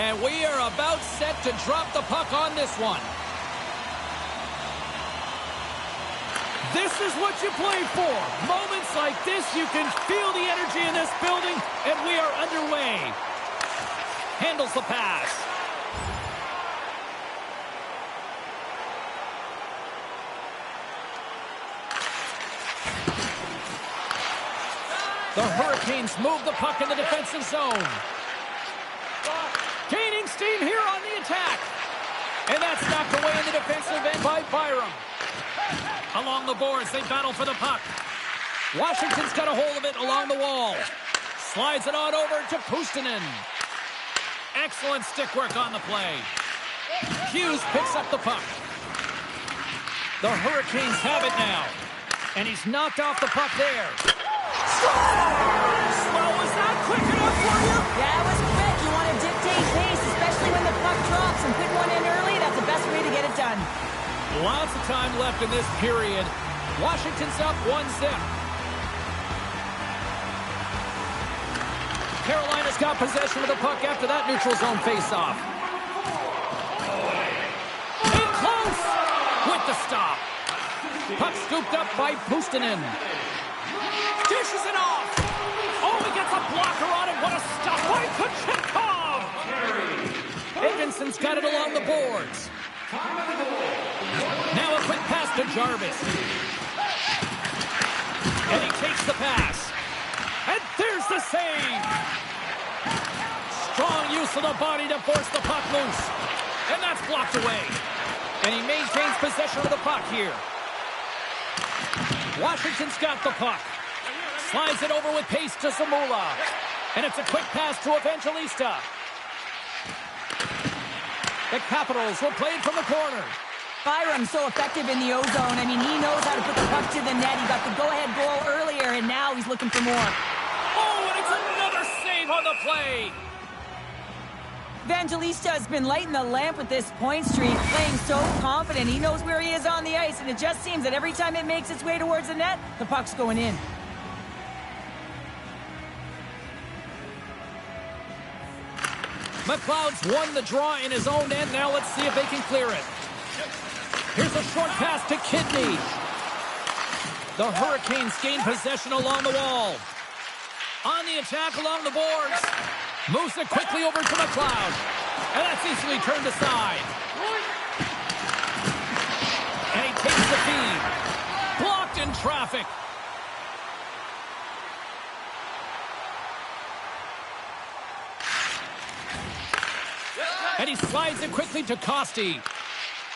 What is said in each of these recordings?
And we are about set to drop the puck on this one. This is what you play for. Moments like this, you can feel the energy in this building, and we are underway. Handles the pass. The Hurricanes move the puck in the defensive zone. Gaining steam here on the attack. And that's knocked away in the defensive end by Byram. Along the boards, they battle for the puck. Washington's got a hold of it along the wall. Slides it on over to Puustinen. Excellent stick work on the play. Hughes picks up the puck. The Hurricanes have it now. And he's knocked off the puck there. Well, was that quick enough for you? Yeah, it was quick. You want to dictate pace, especially when the puck drops, and put one in early. That's the best way to get it done. Lots of time left in this period. Washington's up 1-0. Carolina's got possession of the puck after that neutral zone faceoff. In close with the stop. Puck scooped up by Puustinen. Dishes it off. Oh, he gets a blocker on it. What a stop by Kochetkov. Edvinson's got it along the boards. Now a quick pass to Jarvis. And he takes the pass. And there's the save. Strong use of the body to force the puck loose. And that's blocked away. And he maintains possession of the puck here. Washington's got the puck. Slides it over with pace to Zamula. And it's a quick pass to Evangelista. The Capitals will play it from the corner. Byram's so effective in the O-zone. I mean, he knows how to put the puck to the net. He got the go-ahead goal earlier, and now he's looking for more. Oh, and it's another save on the play. Evangelista has been lighting the lamp with this point streak, playing so confident. He knows where he is on the ice, and it just seems that every time it makes its way towards the net, the puck's going in. McLeod's won the draw in his own end. Now let's see if they can clear it. Here's a short pass to Kidney. The Hurricanes gain possession along the wall. On the attack along the boards. Moves it quickly over to McLeod. And that's easily turned aside. And he takes the feed. Blocked in traffic. And he slides it quickly to Costi.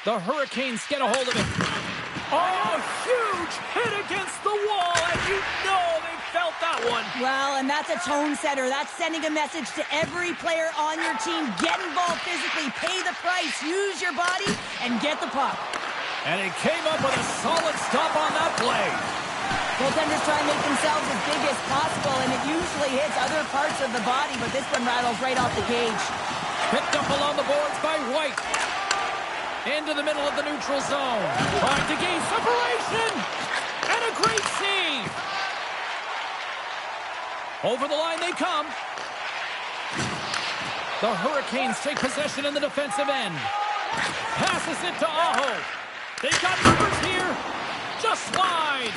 The Hurricanes get a hold of it. Oh, huge hit against the wall, and you know they felt that one. Well, and that's a tone setter. That's sending a message to every player on your team. Get involved physically, pay the price, use your body, and get the puck. And he came up with a solid stop on that play. Goaltenders try and make themselves as big as possible, and it usually hits other parts of the body, but this one rattles right off the cage. Picked up along the boards by White. Into the middle of the neutral zone. Trying to gain separation. And a great save. Over the line they come. The Hurricanes take possession in the defensive end. Passes it to Aho. They've got numbers here. Just wide.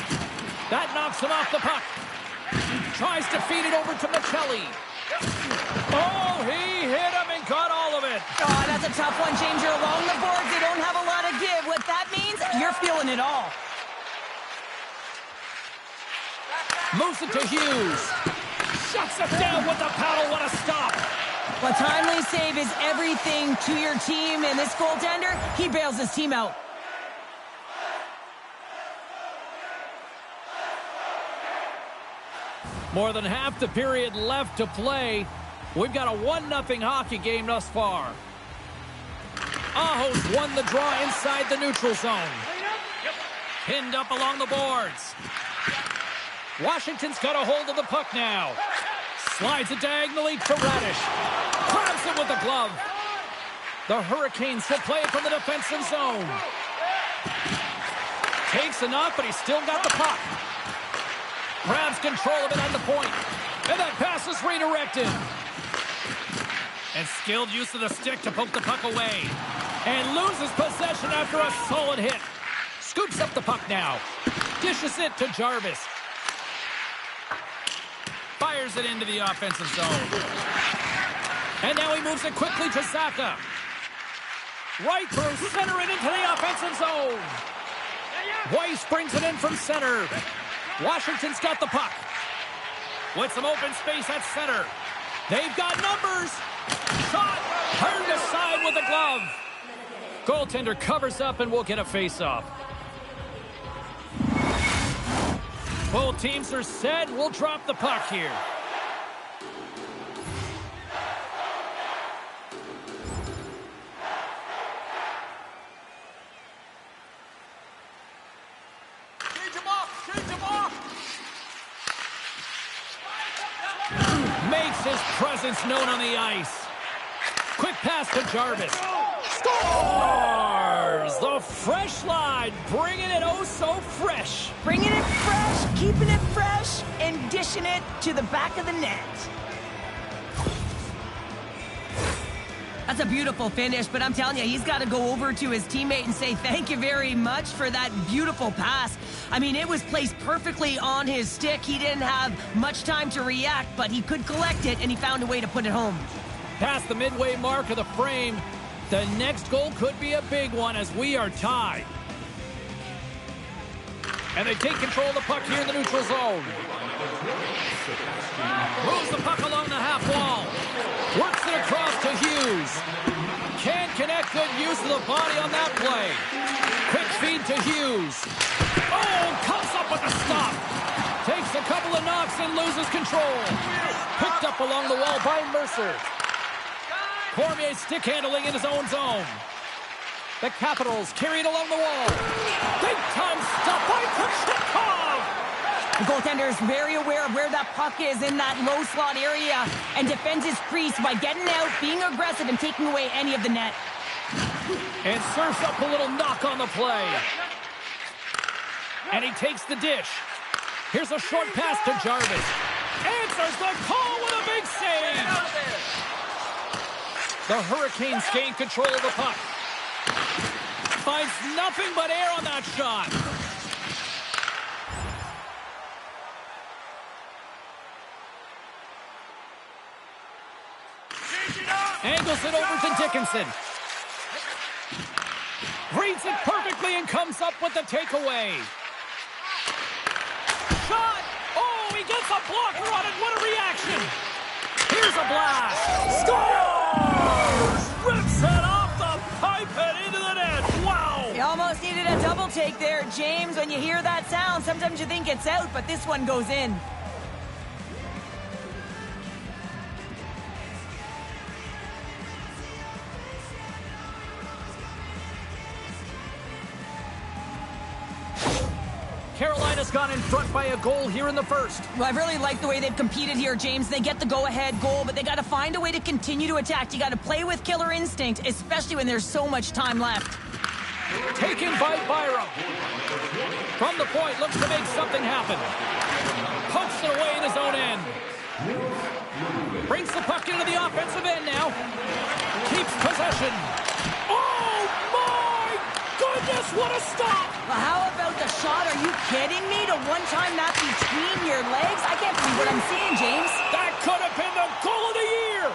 That knocks him off the puck. Tries to feed it over to Michelli. Oh, he hit him and got all of it. Oh, that's a tough one, James. You're along the boards. They don't have a lot of give. What that means, you're feeling it all. Moves it to Hughes. Shuts it down with the paddle. What a stop. A timely save is everything to your team, and this goaltender, he bails his team out. More than half the period left to play. We've got a 1-0 hockey game thus far. Aho's won the draw inside the neutral zone. Pinned up along the boards. Washington's got a hold of the puck now. Slides it diagonally to Radish. Grabs it with the glove. The Hurricanes will play it from the defensive zone. Takes enough, but he's still got the puck. Grabs control of it on the point. And that pass is redirected. And skilled use of the stick to poke the puck away. And loses possession after a solid hit. Scoops up the puck now. Dishes it to Jarvis. Fires it into the offensive zone. And now he moves it quickly to Zacha. Right through center and into the offensive zone. Weiss brings it in from center. Washington's got the puck. With some open space at center. They've got numbers. Shot turned aside with a glove. Goaltender covers up and will get a face-off. Both teams are set. We'll drop the puck here. Makes his presence known on the ice. Quick pass to Jarvis. Scores! The fresh line, bringing it oh so fresh. Bringing it fresh, keeping it fresh, and dishing it to the back of the net. That's a beautiful finish, but I'm telling you, he's got to go over to his teammate and say thank you very much for that beautiful pass. I mean, it was placed perfectly on his stick. He didn't have much time to react, but he could collect it, and he found a way to put it home. Past the midway mark of the frame, the next goal could be a big one as we are tied. And they take control of the puck here in the neutral zone. Moves the puck along the half wall. Works it across to Hughes. Can't connect, good use of the body on that play. Quick feed to Hughes. Oh, comes up with a stop. Takes a couple of knocks and loses control. Picked up along the wall by Mercer. Cormier stick handling in his own zone. The Capitals carried along the wall. Big time stop by Kochetkov. The goaltender is very aware of where that puck is in that low slot area and defends his crease by getting out, being aggressive, and taking away any of the net. And serves up a little knock on the play. And he takes the dish. Here's a short pass to Jarvis. Answers the call with a big save. The Hurricanes gain control of the puck. Finds nothing but air on that shot. Angles it over to Dickinson. Reads it perfectly and comes up with the takeaway. Shot! Oh, he gets a blocker on it. What a reaction! Here's a blast. Scores! Rips it off the pipe and into the net. Wow! You almost needed a double take there, James. When you hear that sound, sometimes you think it's out, but this one goes in. Carolina's gone in front by a goal here in the first. Well, I really like the way they've competed here, James. They get the go-ahead goal, but they got to find a way to continue to attack. You got to play with killer instinct, especially when there's so much time left. Taken by Byram. From the point, looks to make something happen. Pokes it away in his own end. Brings the puck into the offensive end now. Keeps possession. Oh, my goodness, what a stop! Well, how about the shot? Are you kidding me? To one-time that between your legs? I can't believe what I'm seeing, James. That could have been the goal of the year!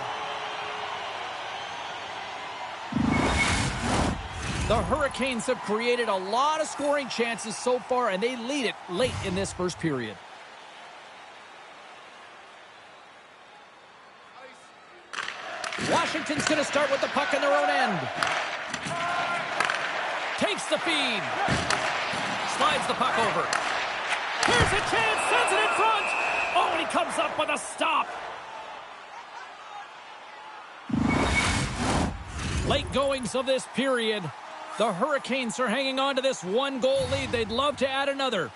The Hurricanes have created a lot of scoring chances so far, and they lead it late in this first period. Washington's going to start with the puck in their own end. Takes the feed. Slides the puck over. Here's a chance, sends it in front. Oh, and he comes up with a stop. Late goings of this period. The Hurricanes are hanging on to this one-goal lead. They'd love to add another.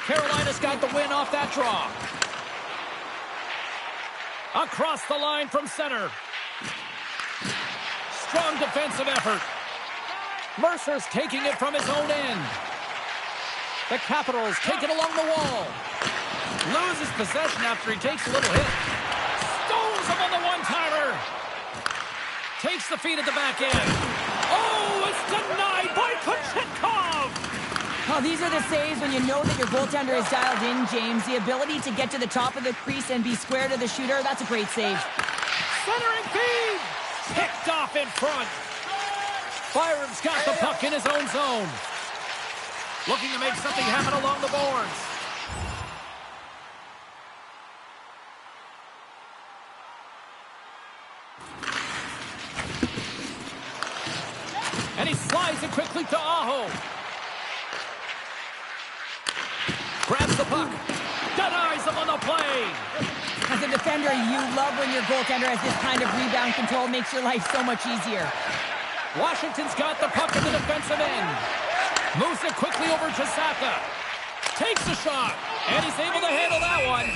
Carolina's got the win off that draw. Across the line from center. Strong defensive effort. Mercer's taking it from his own end. The Capitals take it along the wall. Loses possession after he takes a little hit. Stones him on the one-timer. Takes the feed at the back end. Oh, it's denied by Kochetkov. Oh, these are the saves when you know that your goaltender is dialed in, James. The ability to get to the top of the crease and be square to the shooter, that's a great save. Centering feed. Picked off in front. Byram's got the puck in his own zone. Looking to make something happen along the boards. And he slides it quickly to Aho. Grabs the puck. Denies him on the play. As a defender, you love when your goaltender has this kind of rebound control. Makes your life so much easier. Washington's got the puck in the defensive end. Moves it quickly over to Saka. Takes a shot. And he's able to handle that one.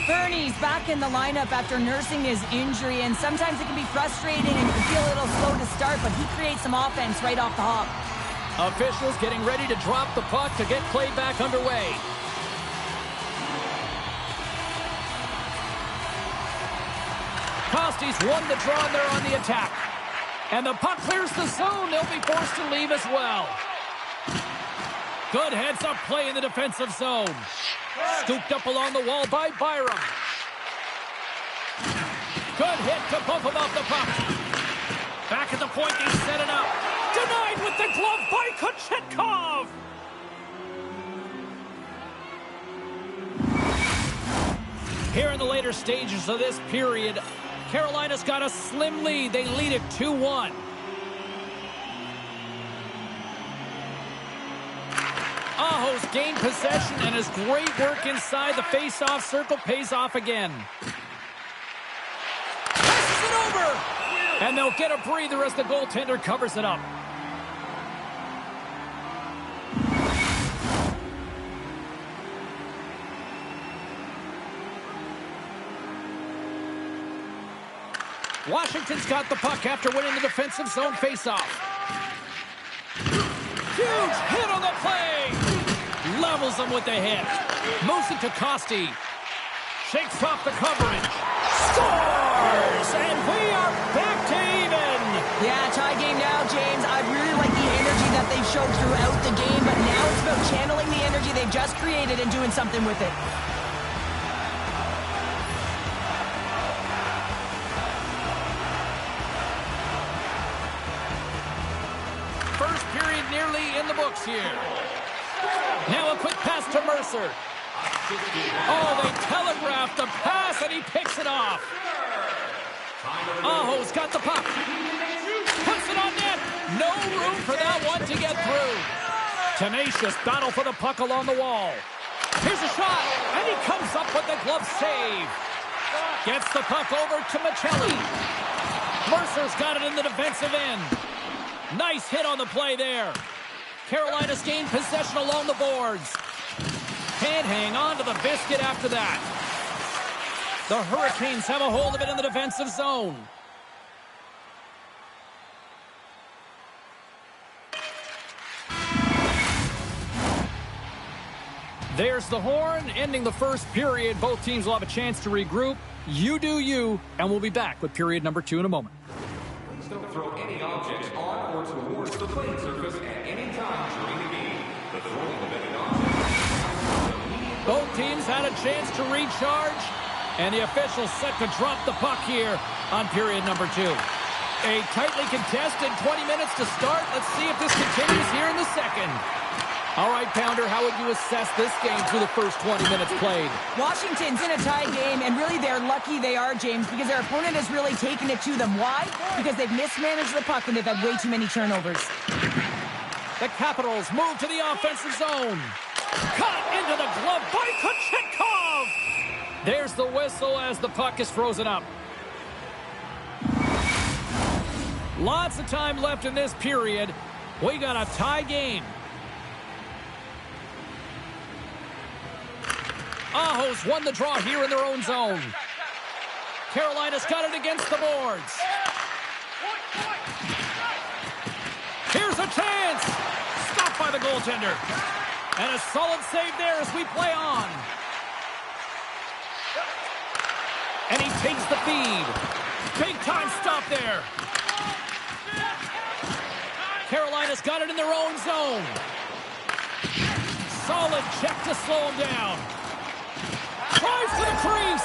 Bernie's back in the lineup after nursing his injury, and sometimes it can be frustrating and you can feel a little slow to start, but he creates some offense right off the hop. Officials getting ready to drop the puck to get play back underway. Kosti's won the draw and they're on the attack. And the puck clears the zone. They'll be forced to leave as well. Good heads-up play in the defensive zone. Scooped up along the wall by Byram. Good hit to bump him off the puck. Back at the point, they set it up. Denied with the glove by Kochetkov. Here in the later stages of this period, Carolina's got a slim lead. They lead it 2-1. Aho's gained possession, and his great work inside the face-off circle pays off again. Passes it over! And they'll get a breather as the goaltender covers it up. Washington's got the puck after winning the defensive zone face-off. Huge hit on the play. Levels him with the hit. Moves it to Kosti. Shakes off the coverage. Scores! And we are back to even. Yeah, tie game now, James. I really like the energy that they've shown throughout the game, but now it's about channeling the energy they've just created and doing something with it. First period nearly in the books here. Now a quick pass to Mercer. Oh, they telegraphed the pass, and he picks it off. Aho's got the puck. Puts it on net. No room for that one to get through. Tenacious battle for the puck along the wall. Here's a shot, and he comes up with the glove save. Gets the puck over to Michelli. Mercer's got it in the defensive end. Nice hit on the play there. Carolina's gained possession along the boards. Can't hang on to the biscuit after that. The Hurricanes have a hold of it in the defensive zone. There's the horn, ending the first period. Both teams will have a chance to regroup. You do you, and we'll be back with period number 2 in a moment. Please don't throw any objects on or towards the playing surface at any time during the game. The throwing of any object. Both teams had a chance to recharge, and the officials set to drop the puck here on period number 2. A tightly contested 20 minutes to start. Let's see if this continues here in the second. All right, Pounder, how would you assess this game through the first 20 minutes played? Washington's in a tie game, and really they're lucky they are, James, because their opponent has really taken it to them. Why? Because they've mismanaged the puck and they've had way too many turnovers. The Capitals move to the offensive zone. Cut into the glove by Kochetkov. There's the whistle as the puck is frozen up. Lots of time left in this period. We got a tie game. Aho's won the draw here in their own zone. Carolina's got it against the boards. Here's a chance. Stopped by the goaltender. And a solid save there as we play on. takes the feed. Big time stop there. Carolina's got it in their own zone. Solid check to slow him down. Drives to the crease.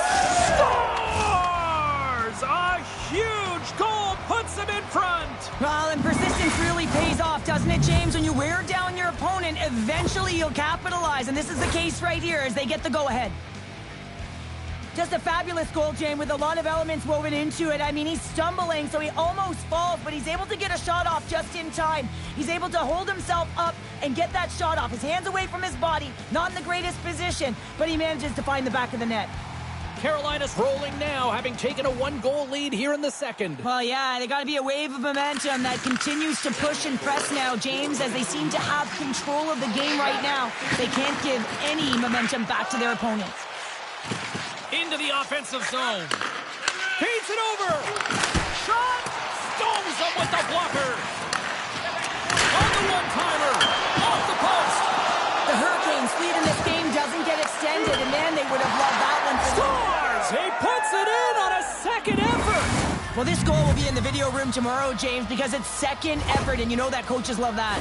Scores! A huge goal puts him in front. Well, and persistence really pays off, doesn't it, James? When you wear down your opponent, eventually you'll capitalize. And this is the case right here as they get the go-ahead. Just a fabulous goal, James, with a lot of elements woven into it. I mean, he's stumbling, so he almost falls, but he's able to get a shot off just in time. He's able to hold himself up and get that shot off. His hands away from his body, not in the greatest position, but he manages to find the back of the net. Carolina's rolling now, having taken a 1-goal lead here in the second. Well, yeah, they got to be a wave of momentum that continues to push and press now, James, as they seem to have control of the game right now. They can't give any momentum back to their opponents. Into the offensive zone. Feeds it over. Shot. Stones him with the blocker. On the one-timer. Off the post. The Hurricanes' lead in this game doesn't get extended, and man, they would have loved that one. Scores! He puts it in on a second effort. Well, this goal will be in the video room tomorrow, James, because it's second effort, and you know that coaches love that.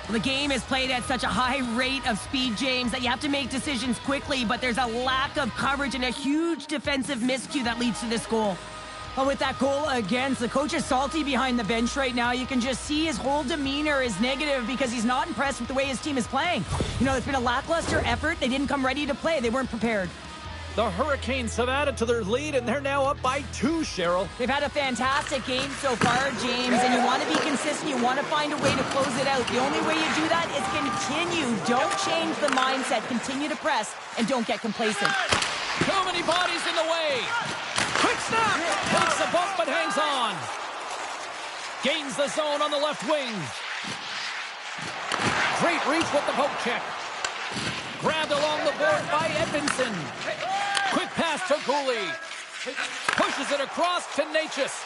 The game is played at such a high rate of speed, James, that you have to make decisions quickly, but there's a lack of coverage and a huge defensive miscue that leads to this goal. But with that goal against, the coach is salty behind the bench right now. You can just see his whole demeanor is negative because he's not impressed with the way his team is playing. You know, it's been a lackluster effort. They didn't come ready to play. They weren't prepared. The Hurricanes have added to their lead, and they're now up by 2, Cheryl. They've had a fantastic game so far, James, and you want to be consistent. You want to find a way to close it out. The only way you do that is continue. Don't change the mindset. Continue to press, and don't get complacent. Too many bodies in the way. Quick snap. Takes a bump, but hangs on. Gains the zone on the left wing. Great reach with the poke check. Grabbed along the board by Edmondson. Quick pass to Cooley. Pushes it across to Necas.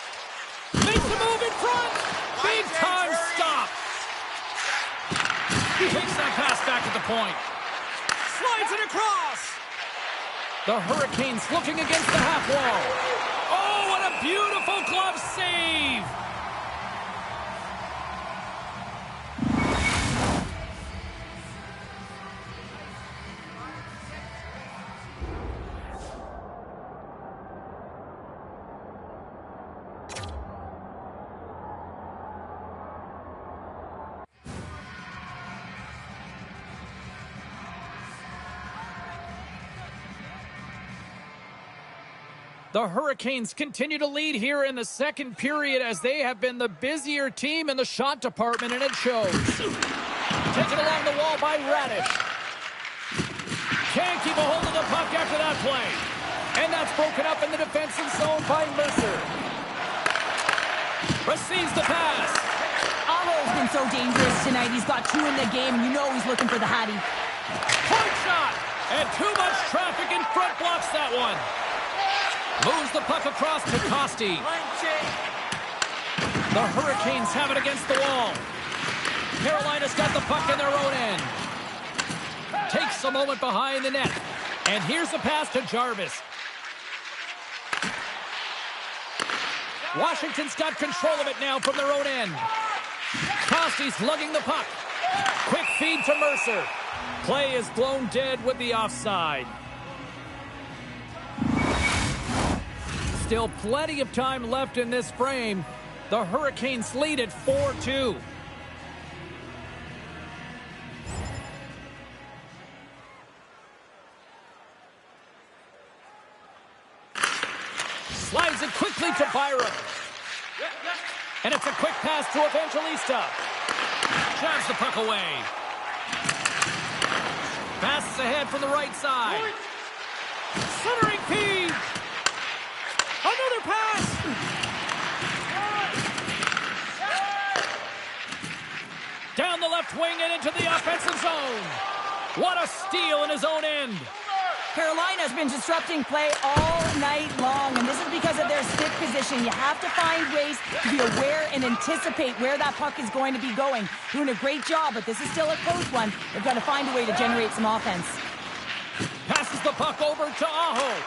Makes a move in front. Big time stop. He takes that pass back at the point. Slides it across. The Hurricanes looking against the half wall. Oh, what a beautiful glove save. The Hurricanes continue to lead here in the second period as they have been the busier team in the shot department, and it shows. Taken along the wall by Radish. Can't keep a hold of the puck after that play. And that's broken up in the defensive zone by Mercer. Receives the pass. Aho's been so dangerous tonight. He's got 2 in the game, and you know he's looking for the Hattie. Point shot! And too much traffic in front blocks that one. Moves the puck across to Costi. The Hurricanes have it against the wall. Carolina's got the puck in their own end. Takes a moment behind the net. And here's the pass to Jarvis. Washington's got control of it now from their own end. Costi's lugging the puck. Quick feed to Mercer. Play is blown dead with the offside. Still plenty of time left in this frame. The Hurricanes lead it 4-2. Slides it quickly to Byram. And it's a quick pass to Evangelista. Jabs the puck away. Passes ahead from the right side. Centering feed. Another pass! Down the left wing and into the offensive zone. What a steal in his own end. Carolina's been disrupting play all night long, and this is because of their stick position. You have to find ways to be aware and anticipate where that puck is going to be going. Doing a great job, but this is still a close one. They've got to find a way to generate some offense. Passes the puck over to Aho.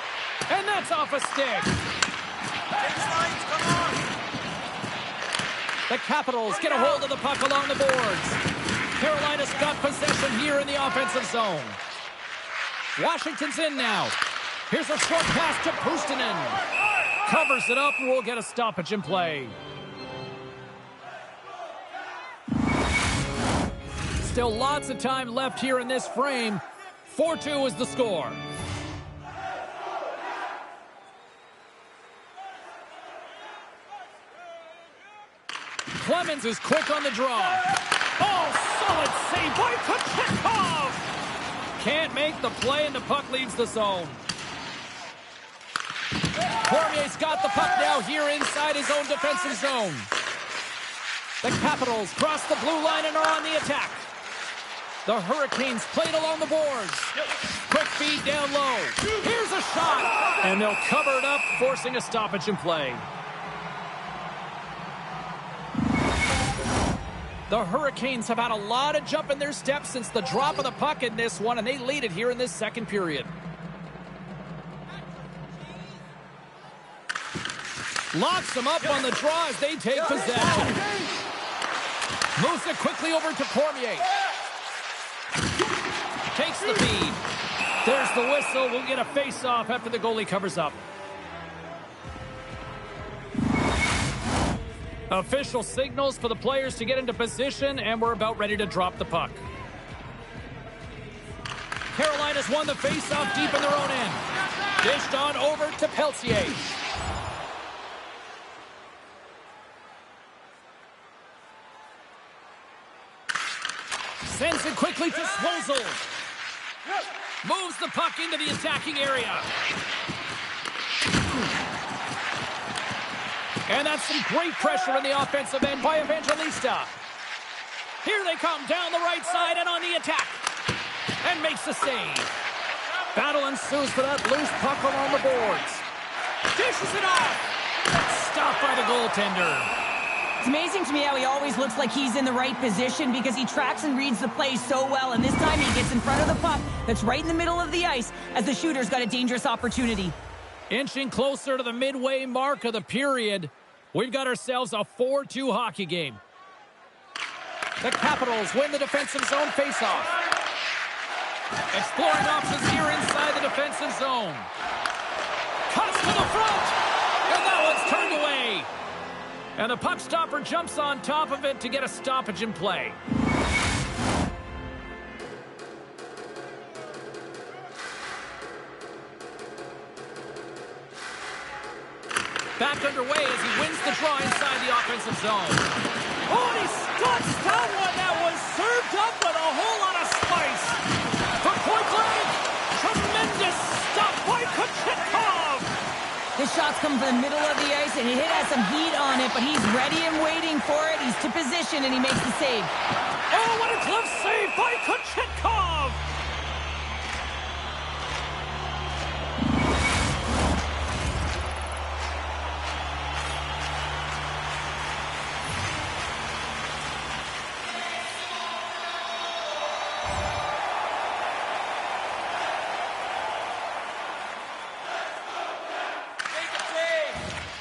And that's off a stick. The Capitals get a hold of the puck along the boards. Carolina's got possession here in the offensive zone. Washington's in now. Here's a short pass to Puustinen. Covers it up and we'll get a stoppage in play. Still lots of time left here in this frame. 4-2 is the score. Clemens is quick on the draw. Oh, solid save by Kochetkov! Can't make the play and the puck leaves the zone. Cormier's got the puck now here inside his own defensive zone. The Capitals cross the blue line and are on the attack. The Hurricanes played along the boards. Quick feed down low. Here's a shot. And they'll cover it up, forcing a stoppage in play. The Hurricanes have had a lot of jump in their steps since the drop of the puck in this one, and they lead it here in this second period. Locks them up on the draw as they take possession. Moves it quickly over to Cormier. Takes the feed. There's the whistle. We'll get a face-off after the goalie covers up. Official signals for the players to get into position, and we're about ready to drop the puck. Carolina's won the face-off deep in their own end. Dished on over to Peltier. Sends it quickly to Svozil. Moves the puck into the attacking area. And that's some great pressure in the offensive end by Evangelista. Here they come down the right side and on the attack. And makes the save. Battle ensues for that loose puck along the boards. Dishes it off. Stopped by the goaltender. It's amazing to me how he always looks like he's in the right position because he tracks and reads the play so well. And this time he gets in front of the puck that's right in the middle of the ice as the shooter's got a dangerous opportunity. Inching closer to the midway mark of the period, we've got ourselves a 4-2 hockey game. The Capitals win the defensive zone faceoff. Exploring options here inside the defensive zone. Cuts to the front, and that one's turned away. And the puck stopper jumps on top of it to get a stoppage in play. Back underway as he wins the draw inside the offensive zone. Oh, and he studs that one. That was served up with a whole lot of spice. From point blank, tremendous stop by Kochetkov. This shot's coming from the middle of the ice, and it has some heat on it, but he's ready and waiting for it. He's to position, and he makes the save. Oh, what a glove save by Kochetkov!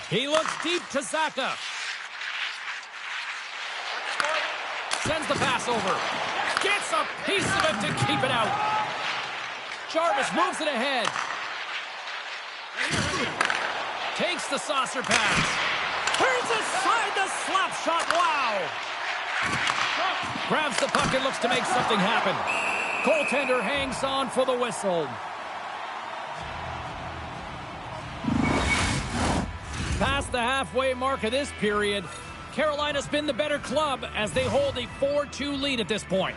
He looks deep to Zacha. Sends the pass over. Gets a piece of it to keep it out. Jarvis moves it ahead. Takes the saucer pass. Turns aside the slap shot. Wow. Grabs the puck and looks to make something happen. Goaltender hangs on for the whistle. Past the halfway mark of this period, Carolina's been the better club as they hold a 4-2 lead at this point.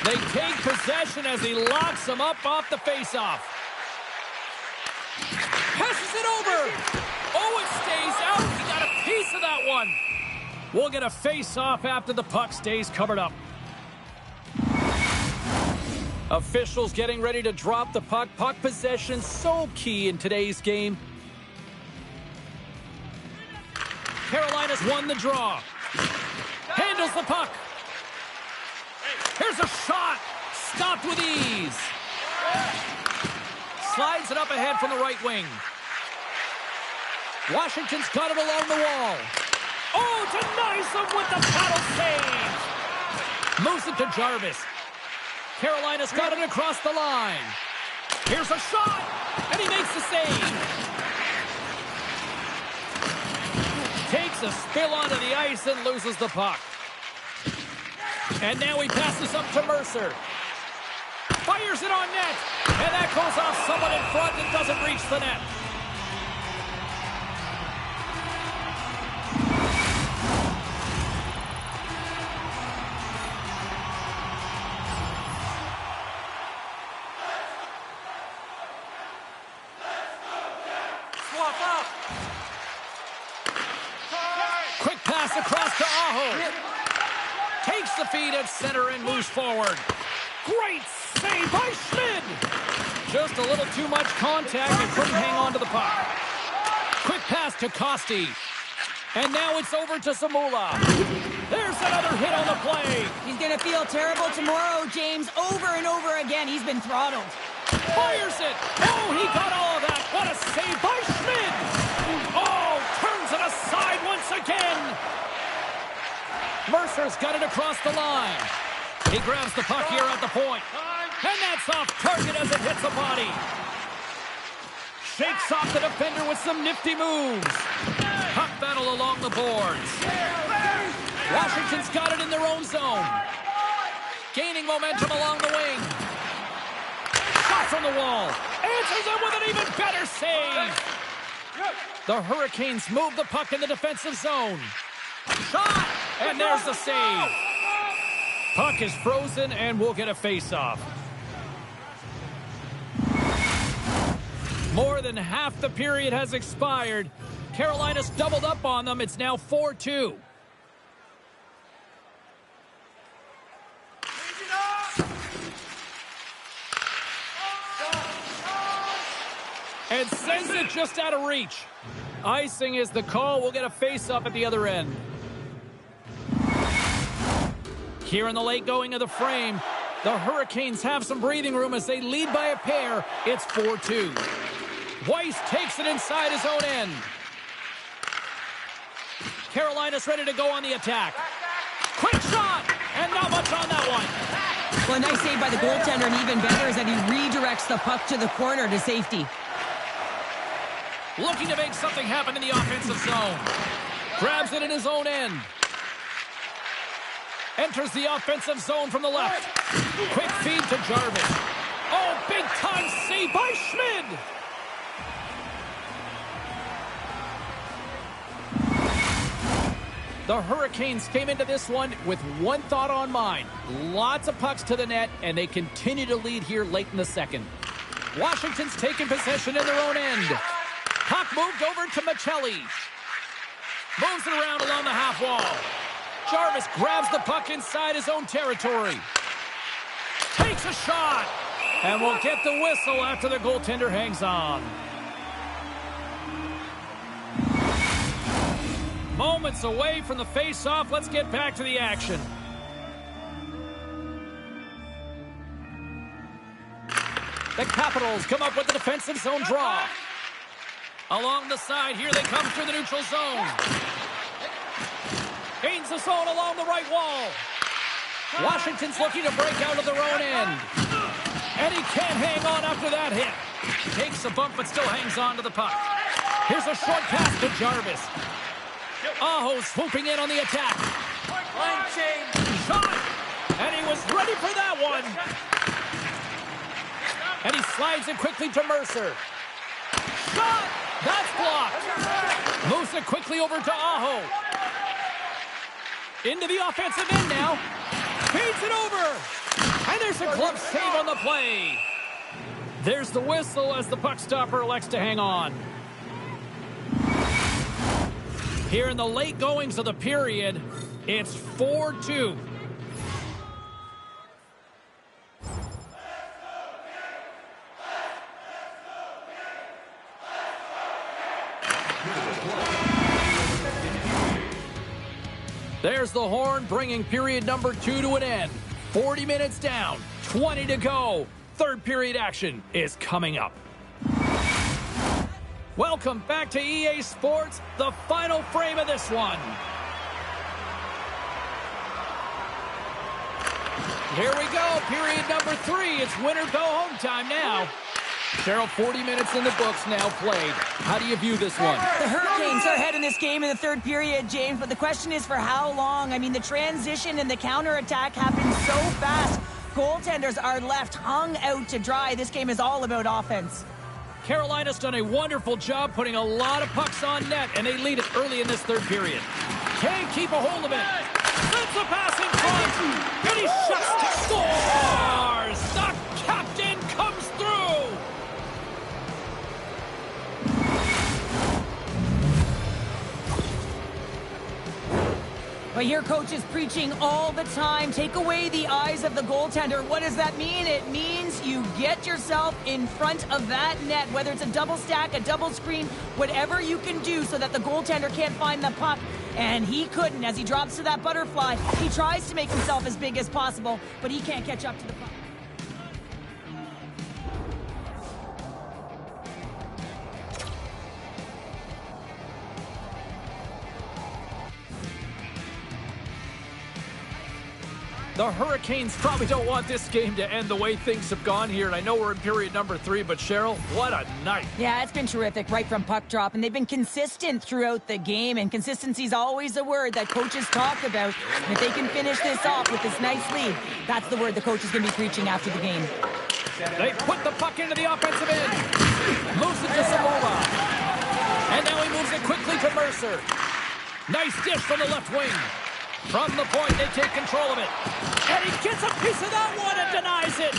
They take possession as he locks them up off the faceoff. Passes it over. Oh, it stays out. He got a piece of that one. We'll get a face-off after the puck stays covered up. Officials getting ready to drop the puck. Puck possession so key in today's game. Carolina's won the draw. Handles the puck. Here's a shot. Stopped with ease. Slides it up ahead from the right wing. Washington's got it along the wall. Oh, denies him with the paddle save. Moves it to Jarvis. Carolina's got it across the line. Here's a shot, and he makes the save. Takes a spill onto the ice and loses the puck. And now he passes up to Mercer. Fires it on net, and that goes off someone in front and doesn't reach the net. Quick pass across to Aho. Takes the feed at center and moves forward. Great save by Schmid. Just a little too much contact and couldn't hang on to the puck. Quick pass to Costi. And now it's over to Zamula. There's another hit on the play. He's going to feel terrible tomorrow, James. Over and over again, he's been throttled. Fires it. Oh, he got all of that. What a save by Schmid. Oh, turns it aside once again. Mercer's got it across the line. He grabs the puck here at the point. And that's off target as it hits the body. Shakes off the defender with some nifty moves. Puck battle along the boards. Washington's got it in their own zone. Gaining momentum along the wing. Shot from the wall. Answers it with an even better save. The Hurricanes move the puck in the defensive zone. Shot! And there's the save. Puck is frozen and we'll get a face-off. More than half the period has expired. Carolina's doubled up on them. It's now 4-2. And sends it just out of reach. Icing is the call. We'll get a face-off at the other end. Here in the late going of the frame, the Hurricanes have some breathing room as they lead by a pair. It's 4-2. Weiss takes it inside his own end. Carolina's ready to go on the attack. Quick shot, and not much on that one. Well, a nice save by the goaltender, and even better is that he redirects the puck to the corner to safety. Looking to make something happen in the offensive zone. Grabs it in his own end. Enters the offensive zone from the left. Quick feed to Jarvis. Oh, big time save by Schmid. The Hurricanes came into this one with one thought on mind. Lots of pucks to the net, and they continue to lead here late in the second. Washington's taking possession in their own end. Puck moved over to Michelli. Moves it around along the half wall. Jarvis grabs the puck inside his own territory. Takes a shot. And will get the whistle after the goaltender hangs on. Moments away from the face-off. Let's get back to the action. The Capitals come up with the defensive zone draw. Along the side, here they come through the neutral zone. Gains the zone along the right wall. Washington's looking to break out of their own end. And he can't hang on after that hit. Takes a bump, but still hangs on to the puck. Here's a short pass to Jarvis. Aho swooping in on the attack. Line change. Shot. And he was ready for that one. And he slides it quickly to Mercer. Shot. That's blocked. Moves it quickly over to Aho. Into the offensive end now. Feeds it over. And there's a glove save on the play. There's the whistle as the puck stopper elects to hang on. Here in the late goings of the period, it's 4-2. There's the horn, bringing period number 2 to an end. 40 minutes down, 20 to go. Third period action is coming up. Welcome back to EA Sports, the final frame of this one. Here we go, period number 3. It's winner go home time now. Cheryl, 40 minutes in the books now played. How do you view this one? The Hurricanes are ahead in this game in the third period, James, but the question is for how long? I mean, the transition and the counterattack happened so fast. Goaltenders are left hung out to dry. This game is all about offense. Carolina's done a wonderful job putting a lot of pucks on net, and they lead it early in this third period. Can't keep a hold of it. Sends a pass in front, and he shuts to scores! The captain comes through! But here coach is preaching all the time. Take away the eyes of the goaltender. What does that mean? It means you get yourself in front of that net, whether it's a double stack, a double screen, whatever you can do so that the goaltender can't find the puck. And he couldn't. As he drops to that butterfly, he tries to make himself as big as possible, but he can't catch up to the puck. The Hurricanes probably don't want this game to end the way things have gone here, and I know we're in period number 3, but Cheryl, what a night. Yeah, it's been terrific right from puck drop, and they've been consistent throughout the game, and consistency is always a word that coaches talk about. And if they can finish this off with this nice lead, that's the word the coach is going to be preaching after the game. They put the puck into the offensive end. Moves it to Samoa. And now he moves it quickly to Mercer. Nice dish from the left wing. From the point, they take control of it. And he gets a piece of that one and denies it.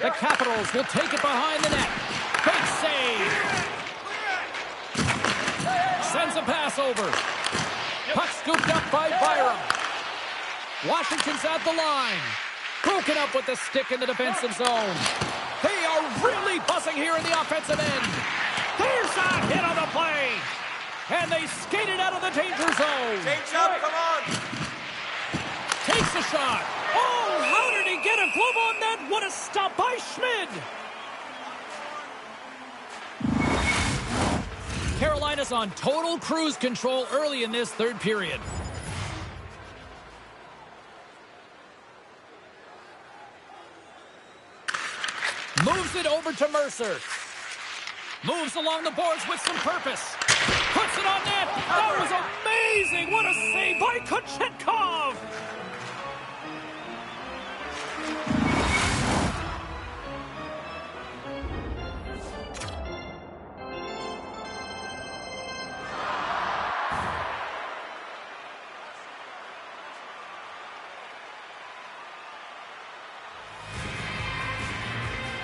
The Capitals will take it behind the net. Big save. Sends a pass over. Puck scooped up by Byram. Washington's at the line. Broken up with the stick in the defensive zone. They are really buzzing here in the offensive end. There's a hit on the play. And they skated out of the danger zone. Change up, come on. Takes a shot. Oh, how did he get a glove on that? What a stop by Schmid. Carolina's on total cruise control early in this third period. Moves it over to Mercer. Moves along the boards with some purpose. Puts it on net. That was amazing. What a save by Kochetkov.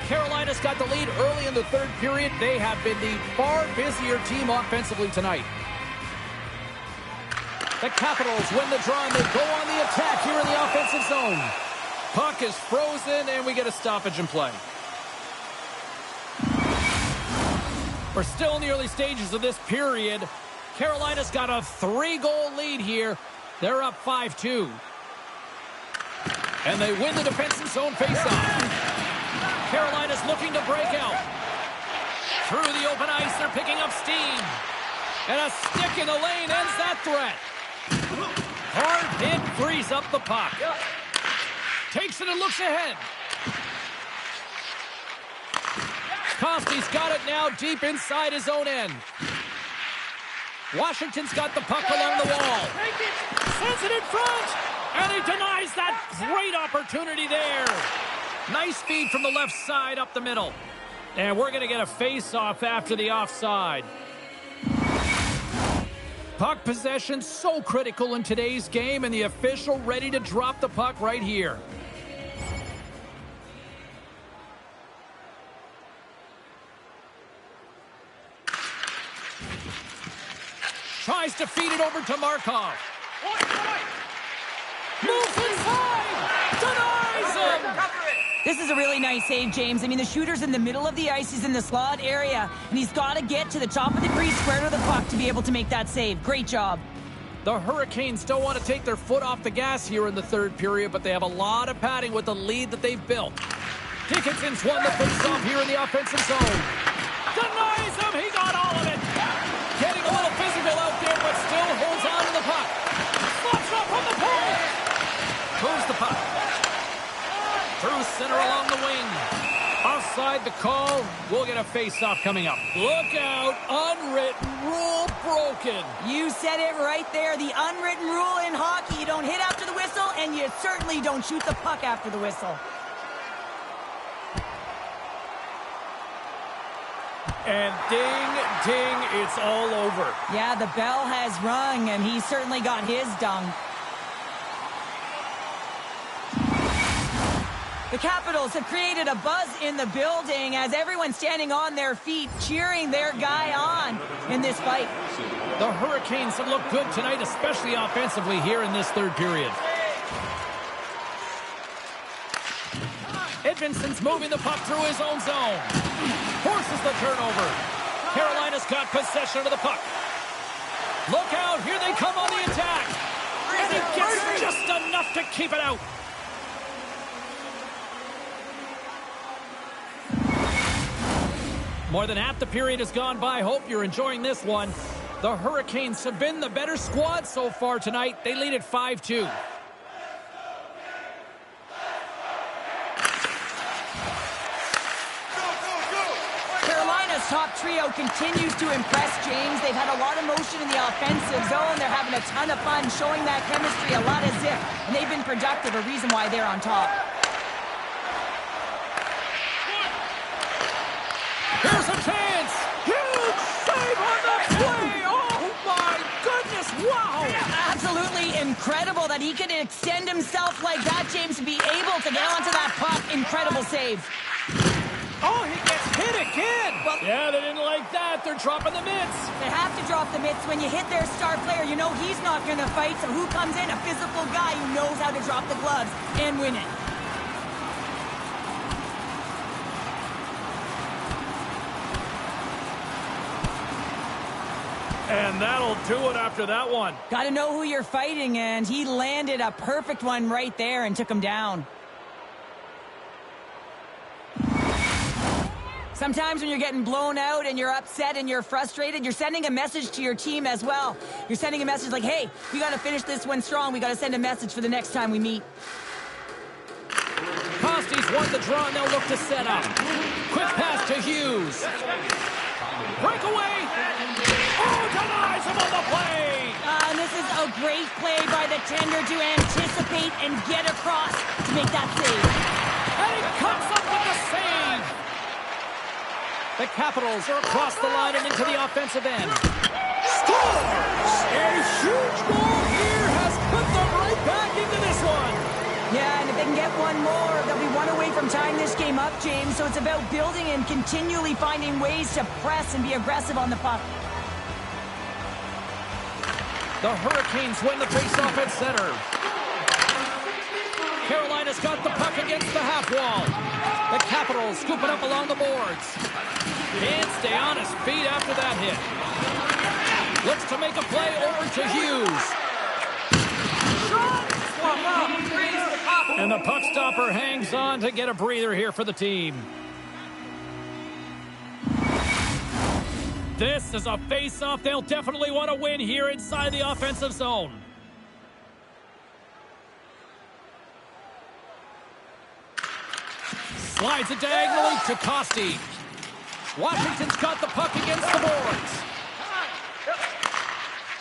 Carolina's got the lead early in the third period. They have been the far busier team offensively tonight. The Capitals win the draw and they go on the attack here in the offensive zone. Puck is frozen and we get a stoppage in play. We're still in the early stages of this period. Carolina's got a 3-goal lead here. They're up 5-2. And they win the defensive zone faceoff. Carolina's looking to break out. Through the open ice, they're picking up steam. And a stick in the lane ends that threat. Hard hit frees up the puck. Takes it and looks ahead. Koski's got it now deep inside his own end. Washington's got the puck along the wall. Sends it in front. And he denies that great opportunity there. Nice feed from the left side up the middle. And we're going to get a face-off after the offside. Puck possession so critical in today's game, and the official ready to drop the puck right here. Tries to feed it over to Markov. Moves inside! Denies him! This is a really nice save, James. I mean, the shooter's in the middle of the ice. He's in the slot area, and he's got to get to the top of the crease square to the puck to be able to make that save. Great job. The Hurricanes don't want to take their foot off the gas here in the third period, but they have a lot of padding with the lead that they've built. Dickinson's won the faceoff here in the offensive zone. Denies him. He got all of it. Getting a little physical out there, but still holds on to the puck. Slots up from the pole. Moves the puck. Through center along the wing. Offside the call. We'll get a face-off coming up. Look out. Unwritten rule broken. You said it right there. The unwritten rule in hockey. You don't hit after the whistle, and you certainly don't shoot the puck after the whistle. And ding, ding, it's all over. Yeah, the bell has rung, and he certainly got his dung. The Capitals have created a buzz in the building as everyone's standing on their feet, cheering their guy on in this fight. The Hurricanes have looked good tonight, especially offensively here in this third period. Edvinson's moving the puck through his own zone. Forces the turnover. Carolina's got possession of the puck. Look out, here they come on the attack. And he gets just enough to keep it out. More than half the period has gone by. Hope you're enjoying this one. The Hurricanes have been the better squad so far tonight. They lead at 5-2. Carolina's top trio continues to impress, James. They've had a lot of motion in the offensive zone. They're having a ton of fun, showing that chemistry, a lot of zip. And they've been productive, a reason why they're on top. Here's a chance! Huge save on the play! Oh my goodness, wow! Absolutely incredible that he could extend himself like that, James, to be able to get onto that puck. Incredible save. Oh, he gets hit again! Well, yeah, they didn't like that. They're dropping the mitts. They have to drop the mitts. When you hit their star player, you know he's not going to fight. So who comes in? A physical guy who knows how to drop the gloves and win it. And that'll do it after that one. Got to know who you're fighting, and he landed a perfect one right there and took him down. Sometimes when you're getting blown out and you're upset and you're frustrated, you're sending a message to your team as well. You're sending a message like, hey, we got to finish this one strong. We got to send a message for the next time we meet. Costi's won the draw, and they'll look to set up. Quick pass to Hughes. Breakaway. Oh, denies him on the play. And this is a great play by the tender to anticipate and get across to make that save. And he comes up with the save. The Capitals are across the line and into the offensive end. Scores! A huge goal here has put them right back into this one. Yeah, and if they can get one more, they'll be one away from tying this game up, James. So it's about building and continually finding ways to press and be aggressive on the puck. The Hurricanes win the faceoff at center. Carolina's got the puck against the half wall. The Capitals scoop it up along the boards. Can't stay on his feet after that hit. Looks to make a play over to Hughes. And the puck stopper hangs on to get a breather here for the team. This is a face-off they'll definitely want to win here inside the offensive zone. Slides it diagonally to Costi. Washington's got the puck against the boards.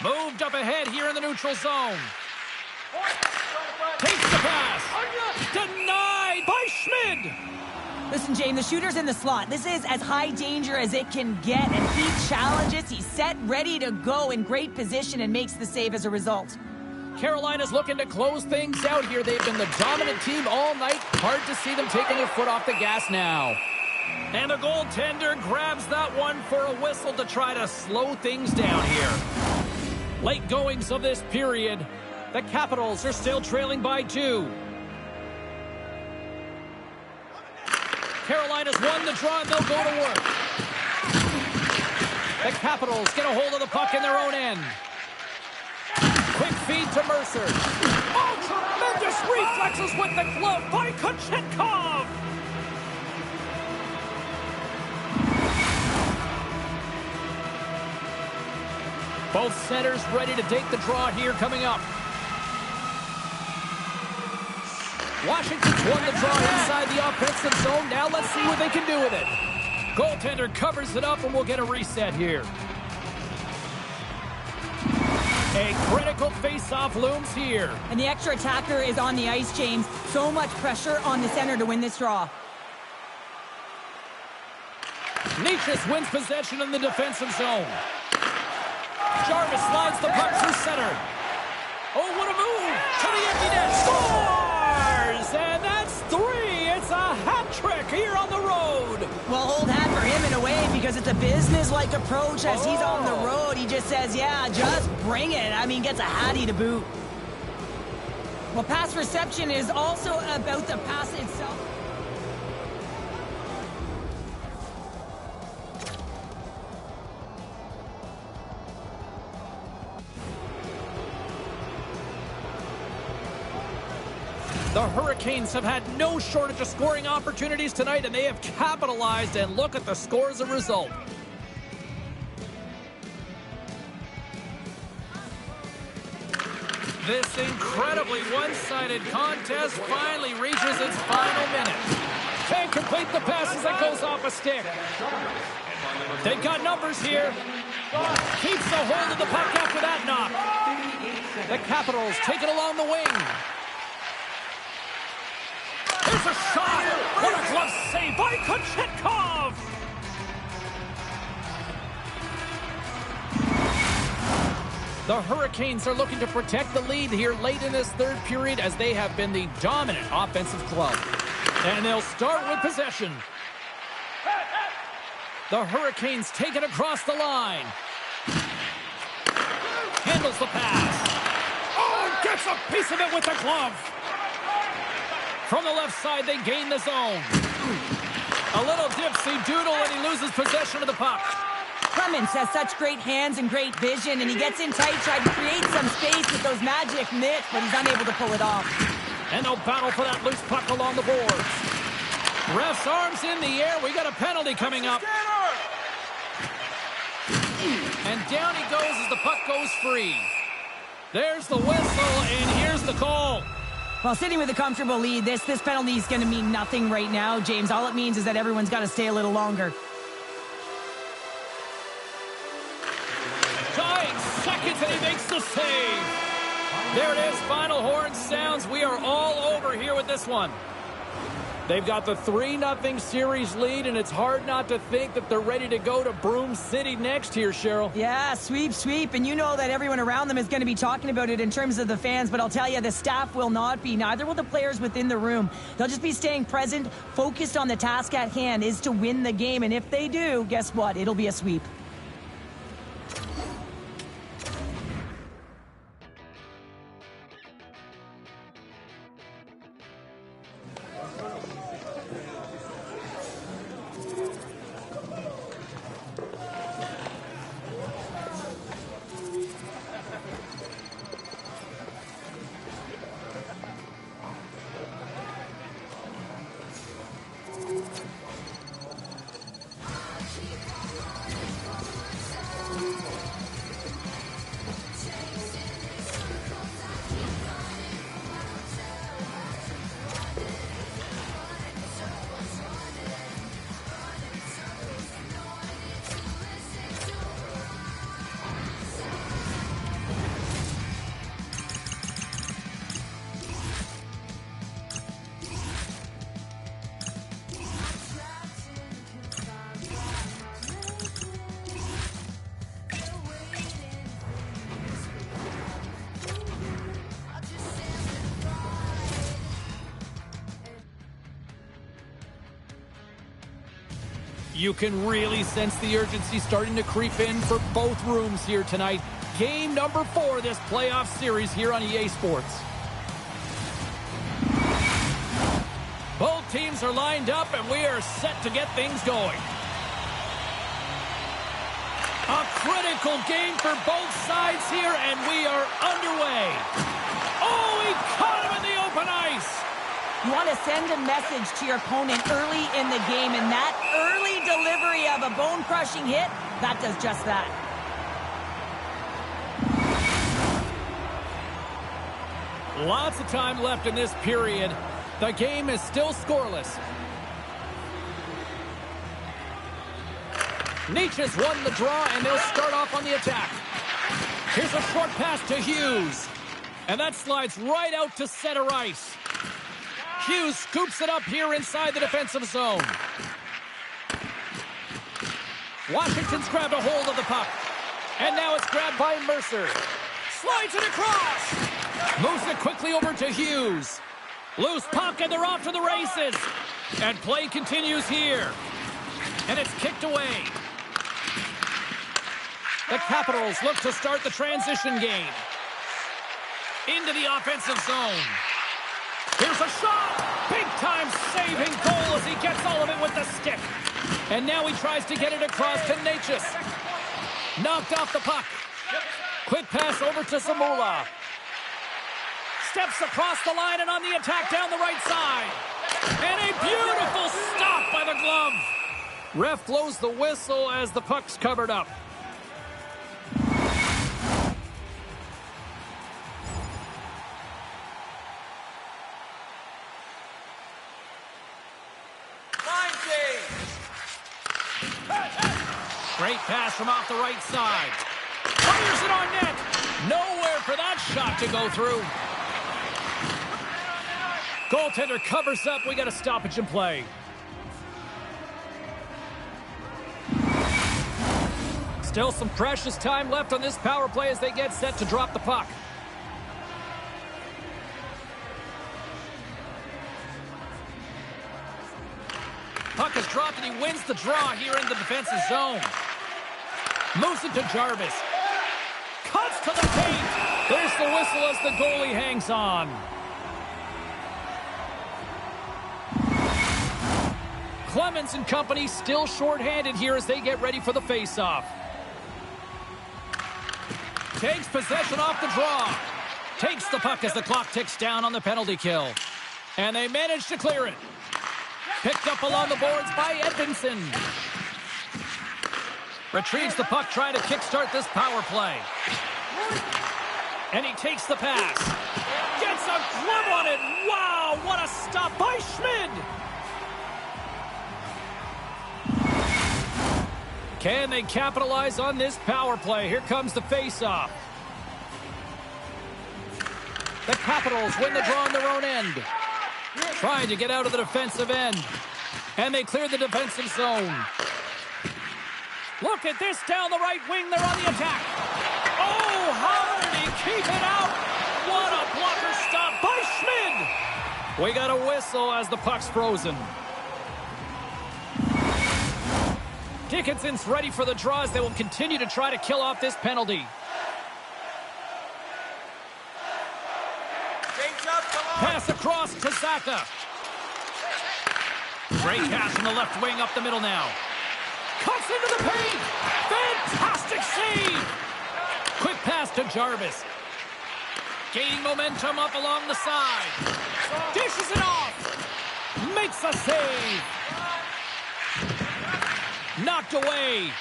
Moved up ahead here in the neutral zone. Takes the pass. Denied by Schmid. Listen, James, the shooter's in the slot. This is as high danger as it can get, and he challenges. He's set, ready to go, in great position, and makes the save as a result. Carolina's looking to close things out here. They've been the dominant team all night. Hard to see them taking their foot off the gas now. And the goaltender grabs that one for a whistle to try to slow things down here. Late goings of this period. The Capitals are still trailing by 2. Carolina's won the draw, and they'll go to work. The Capitals get a hold of the puck in their own end. Quick feed to Mercer. Oh, tremendous reflexes with the glove by Kochetkov. Both centers ready to take the draw here coming up. Washington's won the draw inside the offensive zone. Now let's see what they can do with it. Goaltender covers it up, and we'll get a reset here. A critical face-off looms here. And the extra attacker is on the ice, James. So much pressure on the center to win this draw. Necas wins possession in the defensive zone. Jarvis slides the puck through center. Oh, what a move! To the empty net. Scores! And that's 3. It's a hat trick here on the road. Well, hold hat for him in a way because it's a business-like approach as he's on the road. He just says, yeah, just bring it. I mean, gets a hattie to boot. Well, pass reception is also about the pass itself. The Hurricanes have had no shortage of scoring opportunities tonight, and they have capitalized, and look at the score as a result. This incredibly one-sided contest finally reaches its final minute. Can't complete the pass as it goes off a stick. They've got numbers here. Keeps the hold of the puck after that knock. The Capitals take it along the wing. There's a shot! What a glove save by Kochetkov! The Hurricanes are looking to protect the lead here late in this third period as they have been the dominant offensive club. And they'll start with possession. The Hurricanes take it across the line. Handles the pass. Oh, gets a piece of it with the glove. From the left side, they gain the zone. A little dipsy-doodle, and he loses possession of the puck. Clemens has such great hands and great vision, and he gets in tight, trying to create some space with those magic mitts, but he's unable to pull it off. And they'll battle for that loose puck along the boards. Ref's arms in the air. We got a penalty coming up. And down he goes as the puck goes free. There's the whistle, and here's the call. Well, sitting with a comfortable lead, this penalty is going to mean nothing right now, James. All it means is that everyone's got to stay a little longer. Dying seconds, and he makes the save. There it is. Final horn sounds. We are all over here with this one. They've got the 3-0 series lead, and it's hard not to think that they're ready to go to Broome City next here, Cheryl. Yeah, sweep, and you know that everyone around them is going to be talking about it in terms of the fans, but I'll tell you, the staff will not be. Neither will the players within the room. They'll just be staying present, focused on the task at hand, is to win the game, and if they do, guess what? It'll be a sweep. You can really sense the urgency starting to creep in for both rooms here tonight. Game number 4 of this playoff series here on EA Sports. Both teams are lined up, and we are set to get things going. A critical game for both sides here, and we are underway. Oh, he caught him in the open ice. You want to send a message to your opponent early in the game, and that early delivery of a bone-crushing hit, that does just that. Lots of time left in this period. The game is still scoreless. Necas won the draw, and they'll start off on the attack. Here's a short pass to Hughes. And that slides right out to center ice. Hughes scoops it up here inside the defensive zone. Washington's grabbed a hold of the puck. And now it's grabbed by Mercer. Slides it across. Moves it quickly over to Hughes. Loose puck, and they're off to the races. And play continues here. And it's kicked away. The Capitals look to start the transition game. Into the offensive zone. Here's a shot. Big-time saving goal as he gets all of it with the stick. And now he tries to get it across to Necas. Knocked off the puck. Quick pass over to Zamula. Steps across the line and on the attack down the right side. And a beautiful stop by the glove. Ref blows the whistle as the puck's covered up. Great pass from off the right side. Fires it on net. Nowhere for that shot to go through. Goaltender covers up. We got a stoppage in play. Still some precious time left on this power play as they get set to drop the puck. Puck is dropped and he wins the draw here in the defensive zone. Moves it to Jarvis. Cuts to the paint. There's the whistle as the goalie hangs on. Clemens and company still shorthanded here as they get ready for the faceoff. Takes possession off the draw. Takes the puck as the clock ticks down on the penalty kill. And they manage to clear it. Picked up along the boards by Edvinsson. Retrieves the puck, trying to kickstart this power play. And he takes the pass. Gets a glove on it. Wow, what a stop by Schmid. Can they capitalize on this power play? Here comes the faceoff. The Capitals win the draw on their own end. Trying to get out of the defensive end. And they clear the defensive zone. Look at this down the right wing. They're on the attack. Oh, how did he keep it out? What a blocker stop by Schmid. We got a whistle as the puck's frozen. Dickinson's ready for the draw as they will continue to try to kill off this penalty. Pass across to Zacha. Great pass from the left wing up the middle now. Cuts into the paint. Fantastic save. Quick pass to Jarvis. Gaining momentum up along the side. Dishes it off. Makes a save. Knocked away.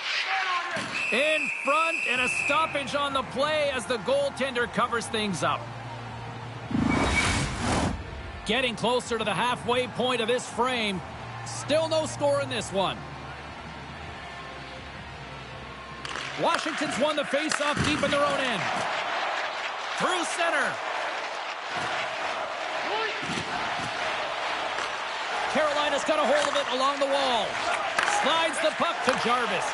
In front, and a stoppage on the play as the goaltender covers things up. Getting closer to the halfway point of this frame. Still no score in this one. Washington's won the faceoff deep in their own end. Through center. Carolina's got a hold of it along the wall. Slides the puck to Jarvis.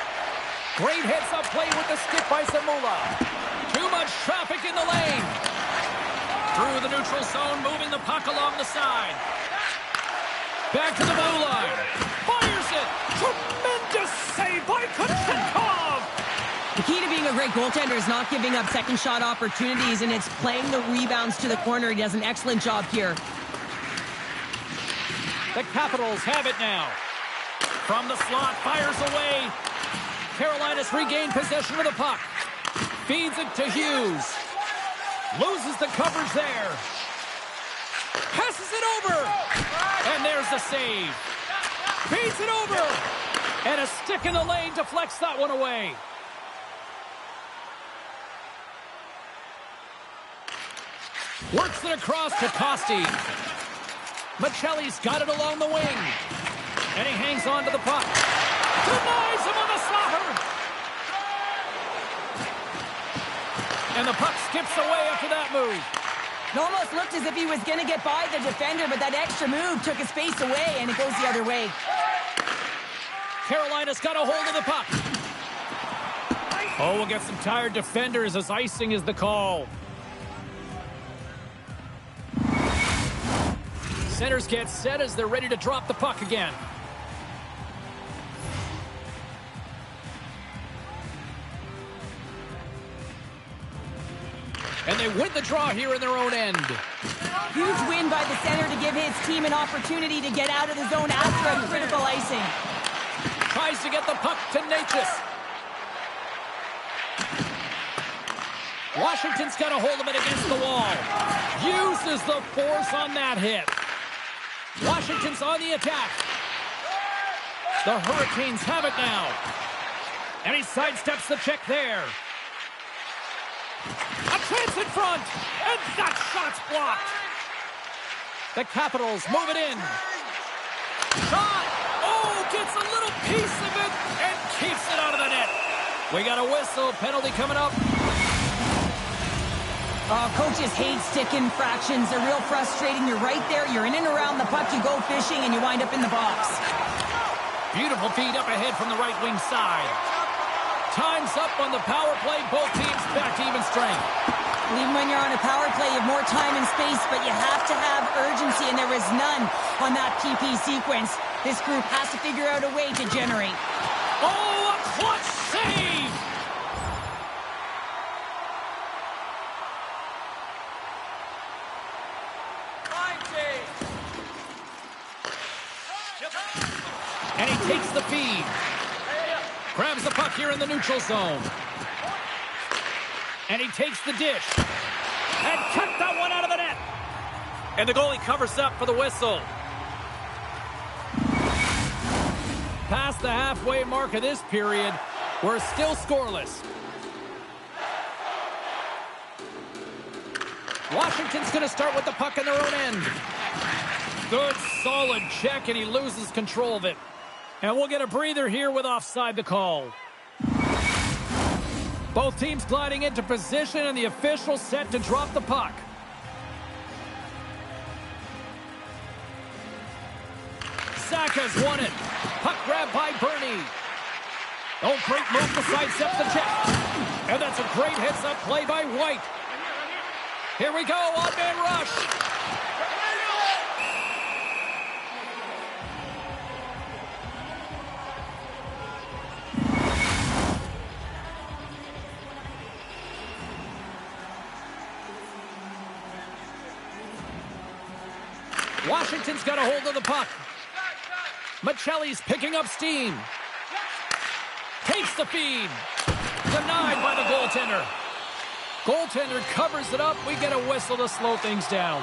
Great heads-up play with the stick by Zamula. Too much traffic in the lane. Through the neutral zone, moving the puck along the side. Back to the blue line. Fires it. Tremendous save by Kochetkov. The key to being a great goaltender is not giving up second shot opportunities, and it's playing the rebounds to the corner. He does an excellent job here. The Capitals have it now. From the slot, fires away. Carolina's regained possession of the puck. Feeds it to Hughes. Loses the coverage there. Passes it over. And there's the save. Feeds it over. And a stick in the lane deflects that one away. Works it across to Costi. Michelli's got it along the wing. And he hangs on to the puck. Denies him on the slaughter. And the puck skips away after that move. It almost looked as if he was going to get by the defender, but that extra move took his face away, and it goes the other way. Carolina's got a hold of the puck. Oh, we'll get some tired defenders as icing is the call. Centers get set as they're ready to drop the puck again. And they win the draw here in their own end. Huge win by the center to give his team an opportunity to get out of the zone after a critical icing. Tries to get the puck to Necas. Washington's got a hold of it against the wall. Uses the force on that hit. Washington's on the attack. The Hurricanes have it now. And he sidesteps the check there. A chance in front. And that shot's blocked. The Capitals move it in. Shot. Oh, gets a little piece of it and keeps it out of the net. We got a whistle. Penalty coming up. Coaches hate stick infractions. They're real frustrating. You're right there. You're in and around the puck. You go fishing, and you wind up in the box. Beautiful feed up ahead from the right wing side. Time's up on the power play. Both teams back to even strength. Even when you're on a power play, you have more time and space, but you have to have urgency, and there is none on that PP sequence. This group has to figure out a way to generate. Oh, a clutch save! And he takes the feed. Grabs the puck here in the neutral zone. And he takes the dish. And cut that one out of the net. And the goalie covers up for the whistle. Past the halfway mark of this period, we're still scoreless. Washington's going to start with the puck in their own end. Good, solid check, and he loses control of it. And we'll get a breather here with offside the call. Both teams gliding into position, and the official set to drop the puck. Saka's won it. Puck grab by Bernie. Oh, great move to sidestep the check. And that's a great heads-up play by White. Here we go, odd-man rush. Washington's got a hold of the puck. Michelli's picking up steam. Takes the feed. Denied by the goaltender. Goaltender covers it up. We get a whistle to slow things down.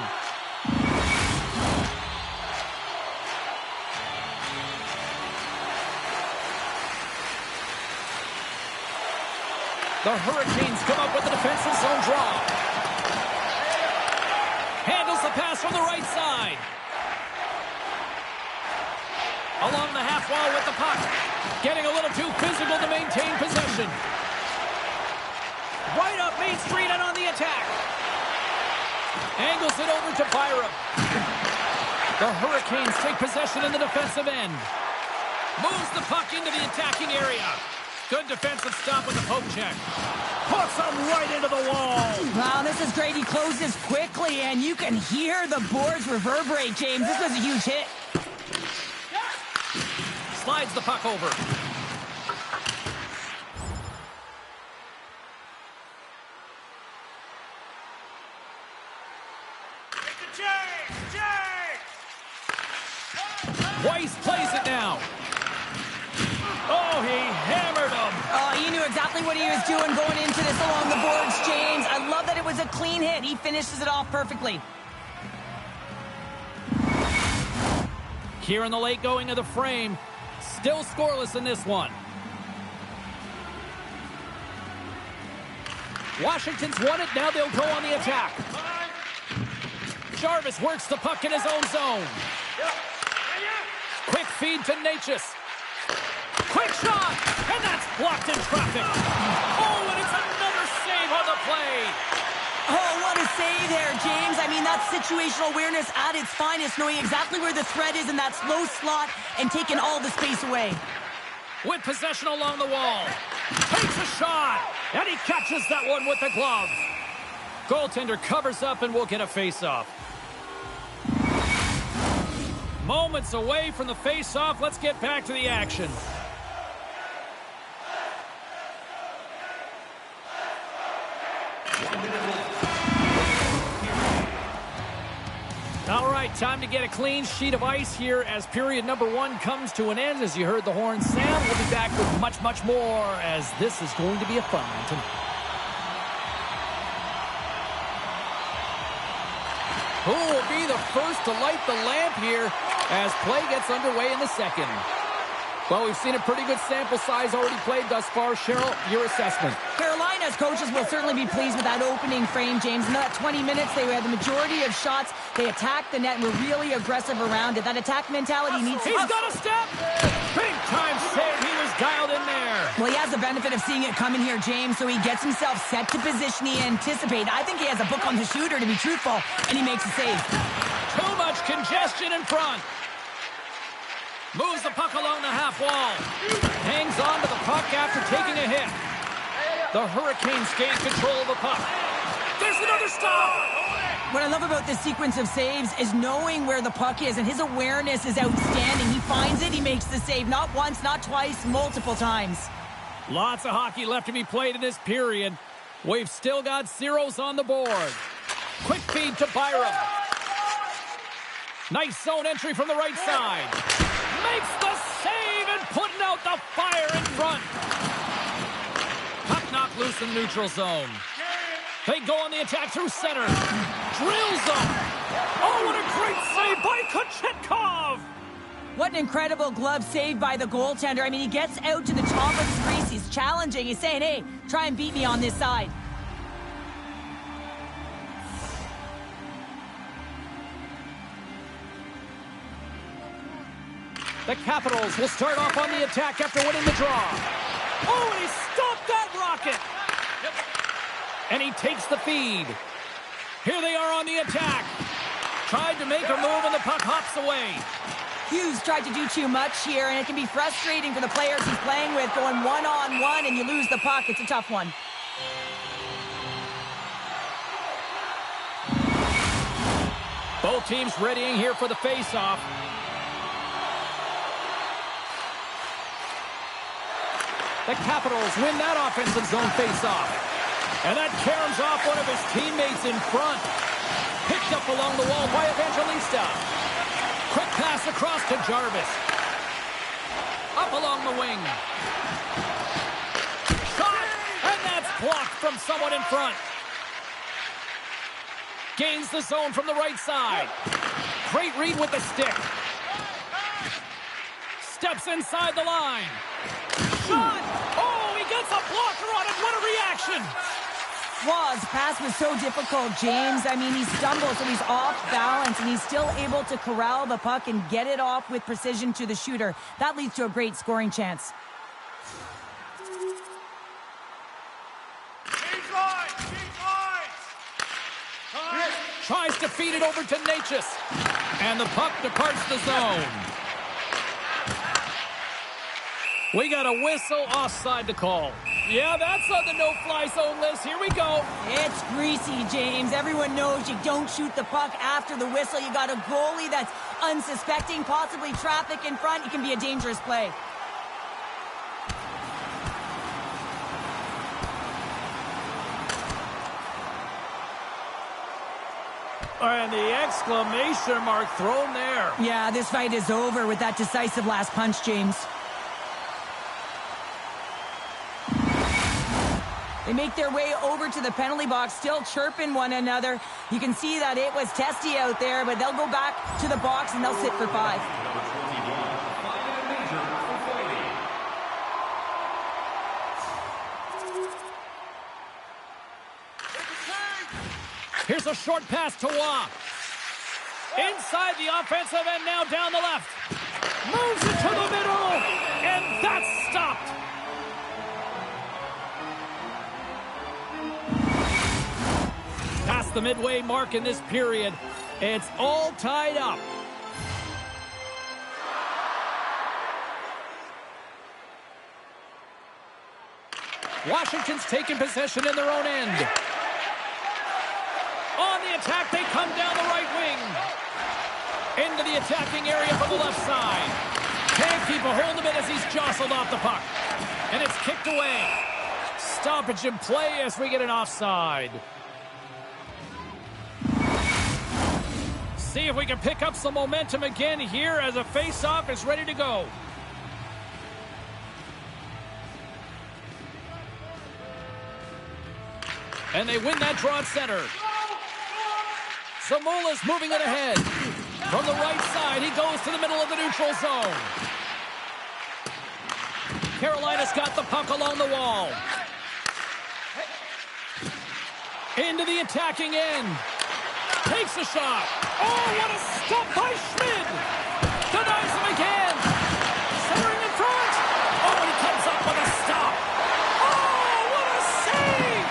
The Hurricanes come up with the defensive zone draw. Handles the pass from the right side. Along the half wall with the puck. Getting a little too physical to maintain possession. Right up Main Street and on the attack. Angles it over to Byram. The Hurricanes take possession in the defensive end. Moves the puck into the attacking area. Good defensive stop with the poke check. Puts him right into the wall. Wow, this is great. He closes quickly, and you can hear the boards reverberate, James. This was a huge hit. Slides the puck over. Weiss plays it now. Oh, he hammered him. what he was doing going into this along the boards, James. I love that it was a clean hit. He finishes it off perfectly. Here in the late going of the frame. Still scoreless in this one. Washington's won it. Now they'll go on the attack. Jarvis works the puck in his own zone. Quick feed to Necas. Quick shot! And that's blocked in traffic. Oh, and it's another save on the play. Oh, what a save there, James. I mean, that's situational awareness at its finest, knowing exactly where the threat is in that slow slot and taking all the space away. With possession along the wall. Takes a shot. And he catches that one with the glove. Goaltender covers up and will get a face-off. Moments away from the face-off. Let's get back to the action. All right, time to get a clean sheet of ice here as period number 1 comes to an end. As you heard the horn sound, we'll be back with much, much more as this is going to be a fun one tonight. Who will be the first to light the lamp here as play gets underway in the second? Well, we've seen a pretty good sample size already played thus far. Cheryl, your assessment. Carolina's coaches will certainly be pleased with that opening frame, James. In that 20 minutes, they had the majority of shots. They attacked the net and were really aggressive around it. That attack mentality needs to... He's got a step! Big time save. He was dialed in there. Well, he has the benefit of seeing it coming here, James, so he gets himself set to position he anticipated. I think he has a book on the shooter, to be truthful, and he makes a save. Too much congestion in front. Moves the puck along the half wall. Hangs on to the puck after taking a hit. The Hurricanes gain control of the puck. There's another stop. What I love about this sequence of saves is knowing where the puck is, and his awareness is outstanding. He finds it, he makes the save. Not once, not twice, multiple times. Lots of hockey left to be played in this period. We've still got zeros on the board. Quick feed to Byram. Nice zone entry from the right side. Makes the save and putting out the fire in front. Puck knocked loose in the neutral zone. They go on the attack through center. Drills them. Oh, what a great save by Kochetkov. What an incredible glove save by the goaltender. I mean, he gets out to the top of the crease. He's challenging. He's saying, hey, try and beat me on this side. The Capitals will start off on the attack after winning the draw. Oh, and he stopped that rocket. And he takes the feed. Here they are on the attack. Tried to make a move and the puck hops away. Hughes tried to do too much here, and it can be frustrating for the players he's playing with, going one-on-one, and you lose the puck. It's a tough one. Both teams readying here for the face-off. The Capitals win that offensive zone face-off. And that caroms off one of his teammates in front. Picked up along the wall by Evangelista. Quick pass across to Jarvis. Up along the wing. Shot! And that's blocked from someone in front. Gains the zone from the right side. Great read with the stick. Steps inside the line. Shot! Oh, he gets a blocker on it. What a reaction! Wow, his pass was so difficult, James. I mean, he stumbles, so he's off balance, and he's still able to corral the puck and get it off with precision to the shooter. That leads to a great scoring chance. Tries to feed it over to Necas. And the puck departs the zone. We got a whistle offside to call. Yeah, that's on the no-fly zone list. Here we go. It's greasy, James. Everyone knows you don't shoot the puck after the whistle. You got a goalie that's unsuspecting, possibly traffic in front. It can be a dangerous play. And the exclamation mark thrown there. Yeah, this fight is over with that decisive last punch, James. They make their way over to the penalty box, still chirping one another. You can see that it was testy out there, but they'll go back to the box and they'll sit for 5. Here's a short pass to Waugh. Inside the offensive end, now down the left. Moves it to the middle, and that's stopped. Past the midway mark in this period, it's all tied up. Washington's taking possession in their own end. On the attack, they come down the right wing. Into the attacking area from the left side. Can't keep a hold of it as he's jostled off the puck. And it's kicked away. Stoppage in play as we get an offside. See if we can pick up some momentum again here as a face-off is ready to go. And they win that draw at center. Zamula's moving it ahead. From the right side, he goes to the middle of the neutral zone. Carolina's got the puck along the wall. Into the attacking end. Takes a shot. Oh, what a stop by Schmid. Denies him again. Centering in front. Oh, and he comes up with a stop. Oh, what a save.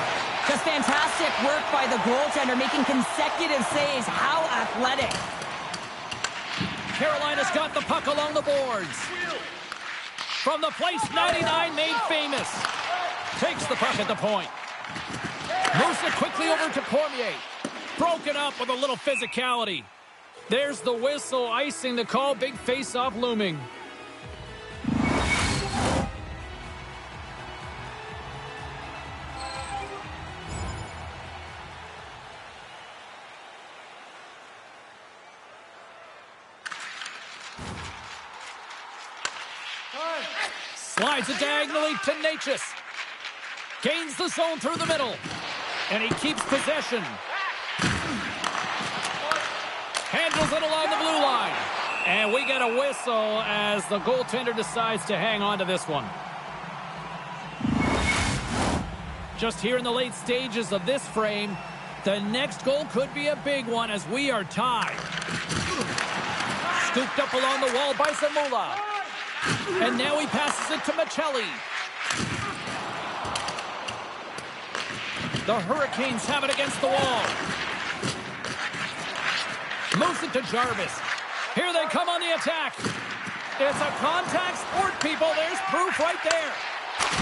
Just fantastic work by the goaltender, making consecutive saves. How athletic. Carolina's got the puck along the boards. From the place 99 made famous. Takes the puck at the point. Moves it quickly over to Cormier. Broken up with a little physicality. There's the whistle, icing the call. Big face-off looming. Slides it diagonally to Necas. Gains the zone through the middle. And he keeps possession. Handles it along the blue line. And we get a whistle as the goaltender decides to hang on to this one. Just here in the late stages of this frame, the next goal could be a big one as we are tied. Scooped up along the wall by Zamula. And now he passes it to Maccelli. The Hurricanes have it against the wall. Moves it to Jarvis. Here they come on the attack. It's a contact sport, people. There's proof right there.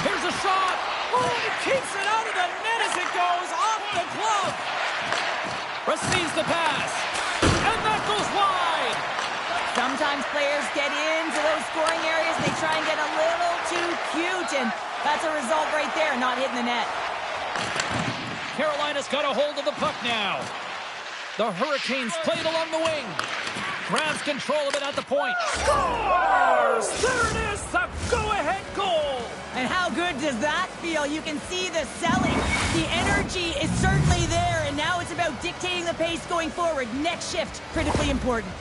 Here's a shot. Oh, he keeps it out of the net as it goes off the glove. Receives the pass. And that goes wide. Sometimes players get into those scoring areas and they try and get a little too cute, and that's a result right there, not hitting the net. Carolina's got a hold of the puck now. The Hurricanes played along the wing. Grabs control of it at the point. Scores! There it is, the go-ahead goal! And how good does that feel? You can see the selling. The energy is certainly there, and now it's about dictating the pace going forward. Next shift, critically important.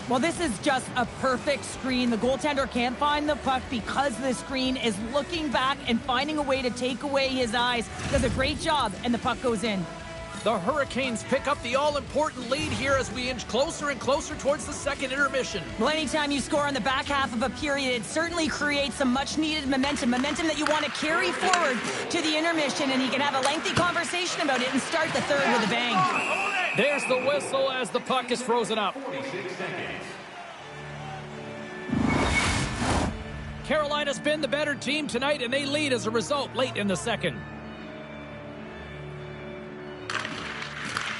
Well, this is just a perfect screen. The goaltender can't find the puck because the screen is looking back and finding a way to take away his eyes. Does a great job, and the puck goes in. The Hurricanes pick up the all-important lead here as we inch closer and closer towards the second intermission. Well, anytime you score on the back half of a period, it certainly creates some much-needed momentum that you want to carry forward to the intermission, and you can have a lengthy conversation about it and start the third with a bang. There's the whistle as the puck is frozen up. Carolina's been the better team tonight, and they lead as a result late in the second.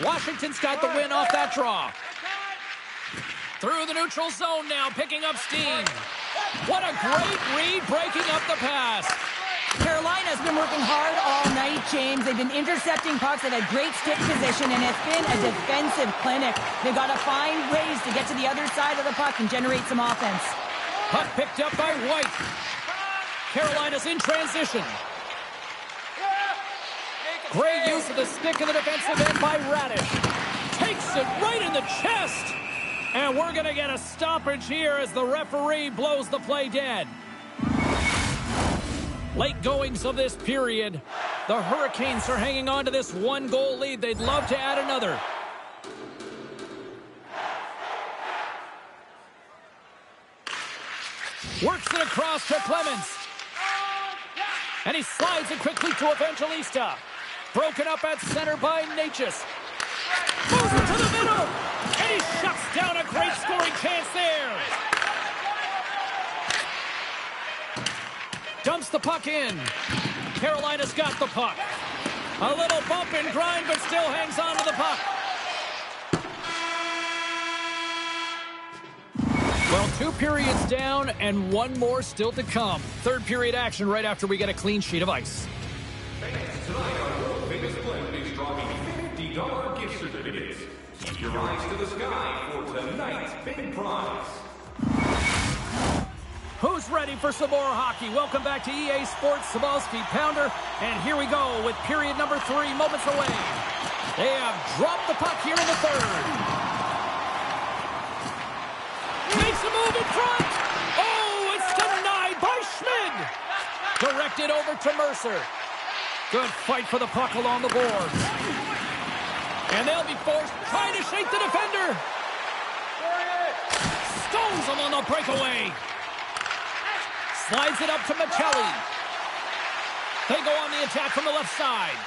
Washington's got the win off that draw. Through the neutral zone now, picking up steam. What a great read, breaking up the pass. Carolina's been working hard all night, James. They've been intercepting pucks. They've had great stick position, and it's been a defensive clinic. They've got to find ways to get to the other side of the puck and generate some offense. Puck picked up by White. Carolina's in transition. Great use of the stick in the defensive end by Radish. Takes it right in the chest. And we're going to get a stoppage here as the referee blows the play dead. Late goings of this period. The Hurricanes are hanging on to this one-goal lead. They'd love to add another. Works it across to Clemens. And he slides it quickly to Evangelista. Broken up at center by Natchez. Moves it to the middle. And he shuts down a great scoring chance there. Dumps the puck in. Carolina's got the puck. A little bump and grind, but still hangs on to the puck. Well, 2 periods down and 1 more still to come. Third period action right after we get a clean sheet of ice. Fans, tonight our world famous blend is dropping $50 gift certificates. Keep your eyes to the sky for tonight's big prize. Who's ready for some more hockey? Welcome back to EA Sports Cebulski Pounder. And here we go with period number 3 moments away. They have dropped the puck here in the third. Makes a move in front. Oh, it's denied by Schmid. Directed over to Mercer. Good fight for the puck along the boards. And they'll be forced trying to shake the defender. Stones him on the breakaway. Slides it up to Michelli. They go on the attack from the left side.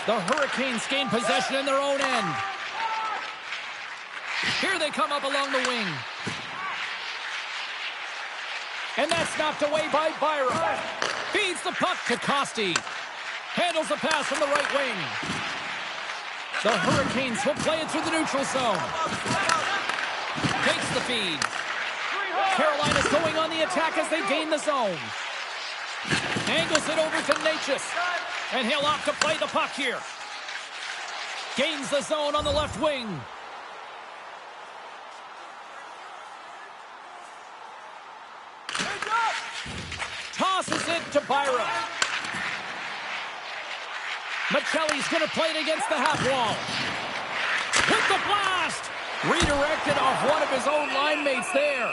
The Hurricanes gain possession in their own end. Here they come up along the wing. And that's knocked away by Byram. Feeds the puck to Costi. Handles the pass from the right wing. The Hurricanes will play it through the neutral zone. Takes the feed. Carolina's going on the attack as they gain the zone. Angles it over to Natchez. And he'll opt to play the puck here. Gains the zone on the left wing. Tosses it to Byram. Michelli's going to play it against the half wall. With the blast! Redirected off one of his own line mates there.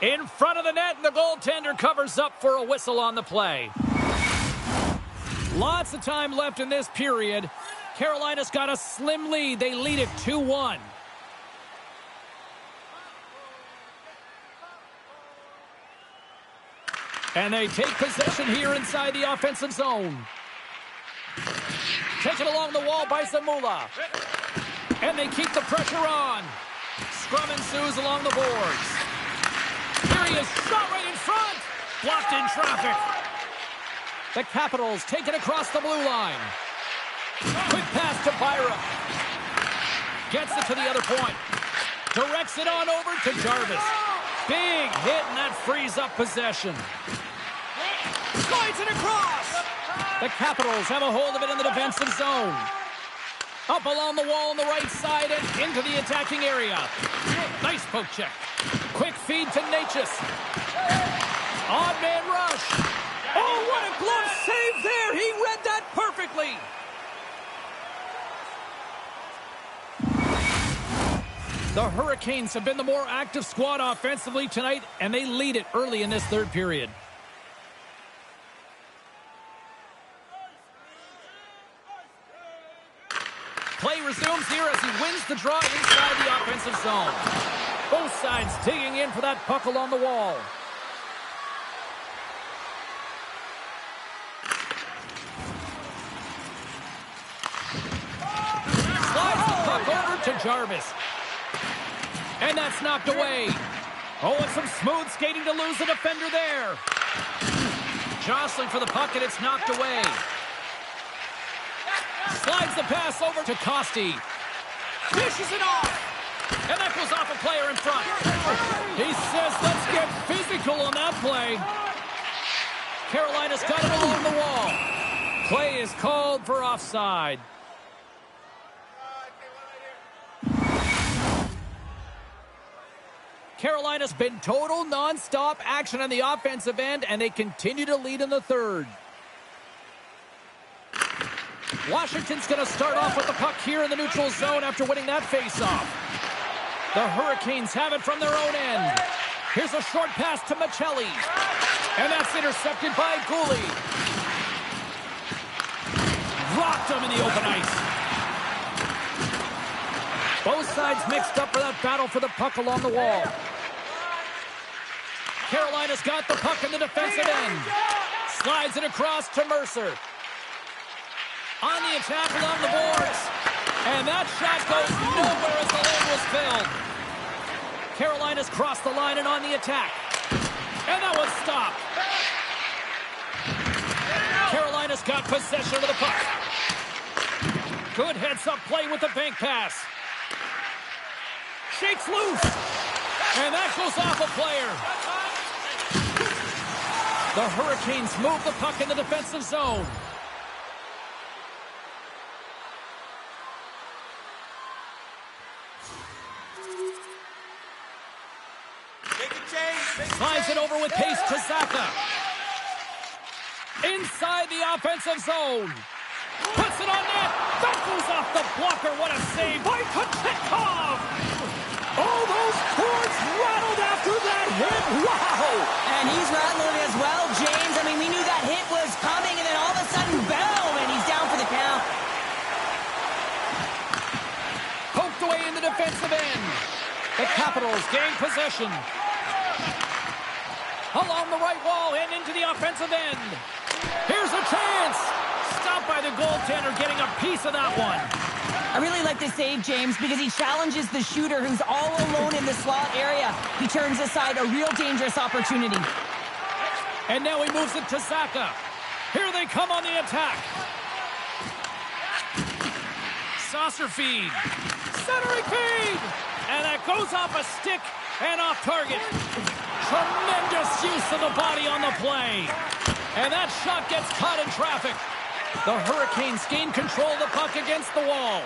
In front of the net, and the goaltender covers up for a whistle on the play. Lots of time left in this period. Carolina's got a slim lead. They lead it 2-1. And they take possession here inside the offensive zone. Taken along the wall by Zamula. And they keep the pressure on. Scrum ensues along the boards. Here he is, shot right in front. Blocked in traffic. The Capitals take it across the blue line. Quick pass to Byram. Gets it to the other point. Directs it on over to Jarvis. Big hit, and that frees up possession. Slides it across. The Capitals have a hold of it in the defensive zone. Up along the wall on the right side and into the attacking area. Nice poke check. Quick feed to Natchez. Odd man rush. Oh, what a glove save there. He read that perfectly. The Hurricanes have been the more active squad offensively tonight, and they lead it early in this third period. Play resumes here as he wins the draw inside the offensive zone. Both sides digging in for that puck along the wall. Slides the puck over to Jarvis. And that's knocked away. Oh, and some smooth skating to lose the defender there. Jostling for the puck, and it's knocked away. Slides the pass over to Costi. Dishes it off. And that goes off a player in front. He says, let's get physical on that play. Carolina's got it along the wall. Play is called for offside. Carolina's been total non-stop action on the offensive end, and they continue to lead in the third. Washington's going to start off with the puck here in the neutral zone after winning that faceoff. The Hurricanes have it from their own end. Here's a short pass to Michelli. And that's intercepted by Gouli. Rocked him in the open ice. Both sides mixed up for that battle for the puck along the wall. Carolina's got the puck in the defensive end. Slides it across to Mercer. On the attack along the boards. And that shot goes nowhere as the lane was filled. Carolina's crossed the line and on the attack. And that was stopped. Carolina's got possession of the puck. Good heads-up play with the bank pass. Shakes loose. And that goes off a player. The Hurricanes move the puck in the defensive zone. Slides it over with pace to Zacha. Inside the offensive zone. Puts it on net. That goes off the blocker. What a save by Kochetkov. Oh, those cords rattled after that hit. Wow. And he's rattling as well, James. I mean, we knew that hit was coming, and then all of a sudden, boom, and he's down for the count. Poked away in the defensive end. The Capitals gain possession. Along the right wall and into the offensive end. Here's a chance. Stopped by the goaltender, getting a piece of that one. I really like this save, James, because he challenges the shooter who's all alone in the slot area. He turns aside a real dangerous opportunity. And now he moves it to Zacha. Here they come on the attack. Saucer feed. Centering feed. And that goes off a stick and off target. Tremendous use of the body on the play. And that shot gets caught in traffic. The Hurricanes gain control of the puck against the wall.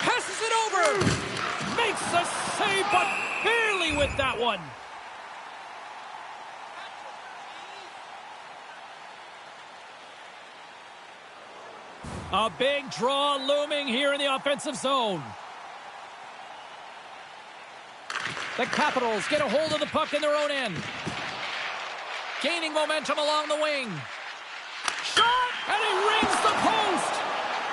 Passes it over. Makes the save, but barely with that one. A big draw looming here in the offensive zone. The Capitals get a hold of the puck in their own end. Gaining momentum along the wing. Shot! And he rings the post!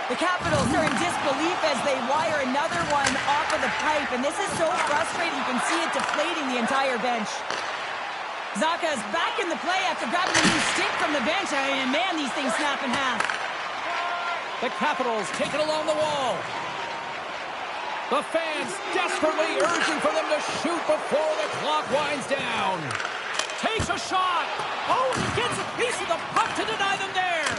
The Capitals are in disbelief as they wire another one off of the pipe, and this is so frustrating. You can see it deflating the entire bench. Zacha is back in the play after grabbing a new stick from the bench, and man, these things snap in half. The Capitals take it along the wall. The fans desperately urging for them to shoot before the clock winds down. Takes a shot. Oh, and he gets a piece of the puck to deny them there.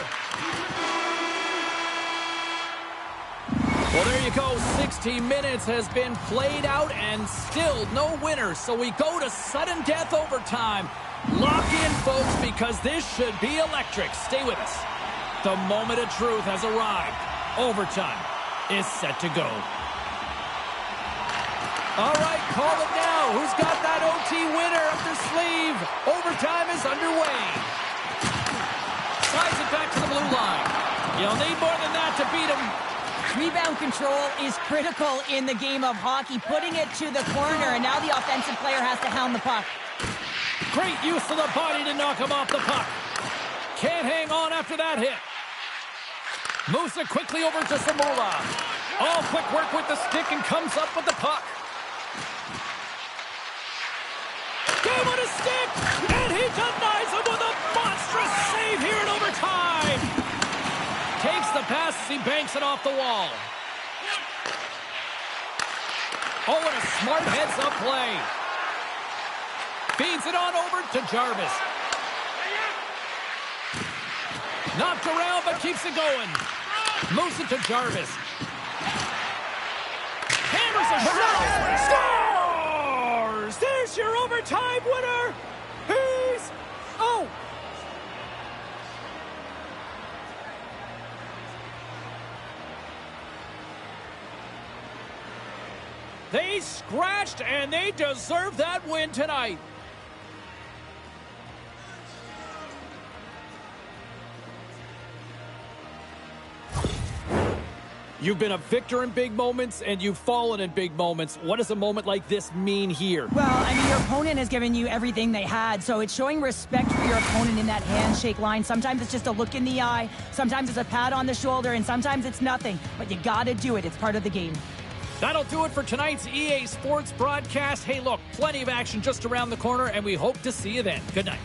Well, there you go. 60 minutes has been played out and still no winner. So we go to sudden death overtime. Lock in, folks, because this should be electric. Stay with us. The moment of truth has arrived. Overtime is set to go. All right, call it now. Who's got that OT winner up their sleeve? Overtime is underway. Slides it back to the blue line. You'll need more than that to beat them. Rebound control is critical in the game of hockey. Putting it to the corner, and now the offensive player has to hound the puck. Great use of the body to knock him off the puck. Can't hang on after that hit. Moves it quickly over to Zamula. All quick work with the stick and comes up with the puck. Game on his stick, and he denies him with a monstrous save here in overtime. Takes the pass as he banks it off the wall. Oh, and a smart heads-up play. Feeds it on over to Jarvis. Knocked around, but keeps it going. Moves it to Jarvis. Hammers a shot. Scores! There's your overtime winner. He's... Oh! They scratched, and they deserve that win tonight. You've been a victor in big moments, and you've fallen in big moments. What does a moment like this mean here? Well, I mean, your opponent has given you everything they had, so it's showing respect for your opponent in that handshake line. Sometimes it's just a look in the eye, sometimes it's a pat on the shoulder, and sometimes it's nothing. But you gotta do it. It's part of the game. That'll do it for tonight's EA Sports broadcast. Hey, look, plenty of action just around the corner, and we hope to see you then. Good night.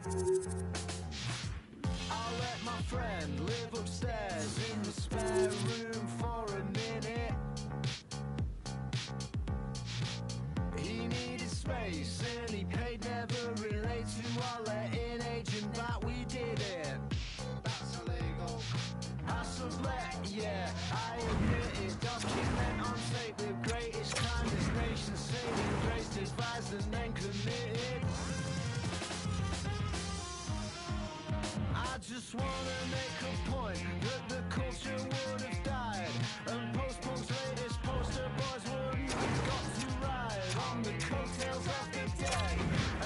I'll let my friend live upstairs in the spare room for a minute. He needed space and he paid, never relate to our letting agent, but we did it. That's illegal. I sublet, yeah, I admit it. Document on tape the greatest crime this nation saving grace, advised and then committed. I just wanna make a point that the culture would have died, and post-punk's latest poster boys wouldn't have got to ride on the coattails of the dead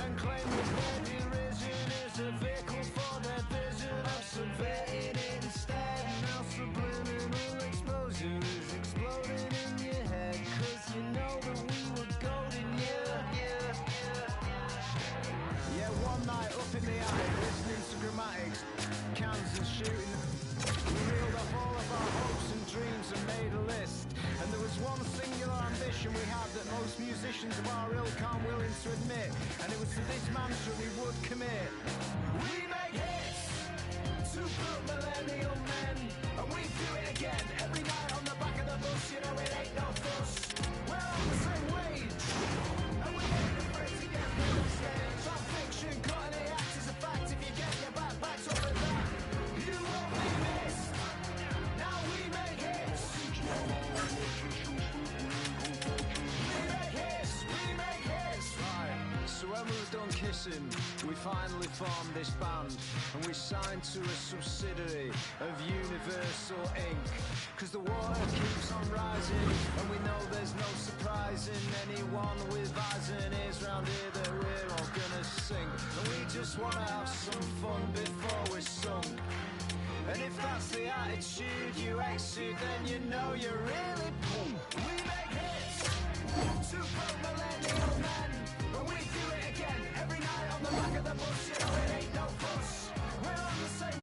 and claim that their derision is a vehicle for their vision of subverting it instead. Now subliminal exposure is exploding in your head, cause you know that we were golden, yeah, one night up in the attic, listening to grammatics, cans and shooting. We reeled off all of our hopes and dreams and made a list. And there was one singular ambition we had that most musicians of our ilk aren't willing to admit. And it was to this mantra we would commit. We make hits to put millennial men, and we do it again every night on the back of the bus. You know it ain't no fuss. We're on the same wage, and we ain't afraid to get rid of stage. Our fiction, cutting the act is a fact. If you get your backpacks over that, you won't be missed. Now we make hits. We make hits. We make hits. Right. So when we were done kissing, we finally formed this band, and we signed to a subsidiary of Universal Inc. Cause the water keeps on rising, and we know there's no surprising anyone with eyes and ears round here that we're all gonna sing. And we just wanna have some fun before we're sung. And if that's the attitude you exude, then you know you're really boom. We make hits to pro millennial men, and we do it again every night on the back of the bus. You know it ain't no fuss. We're on the same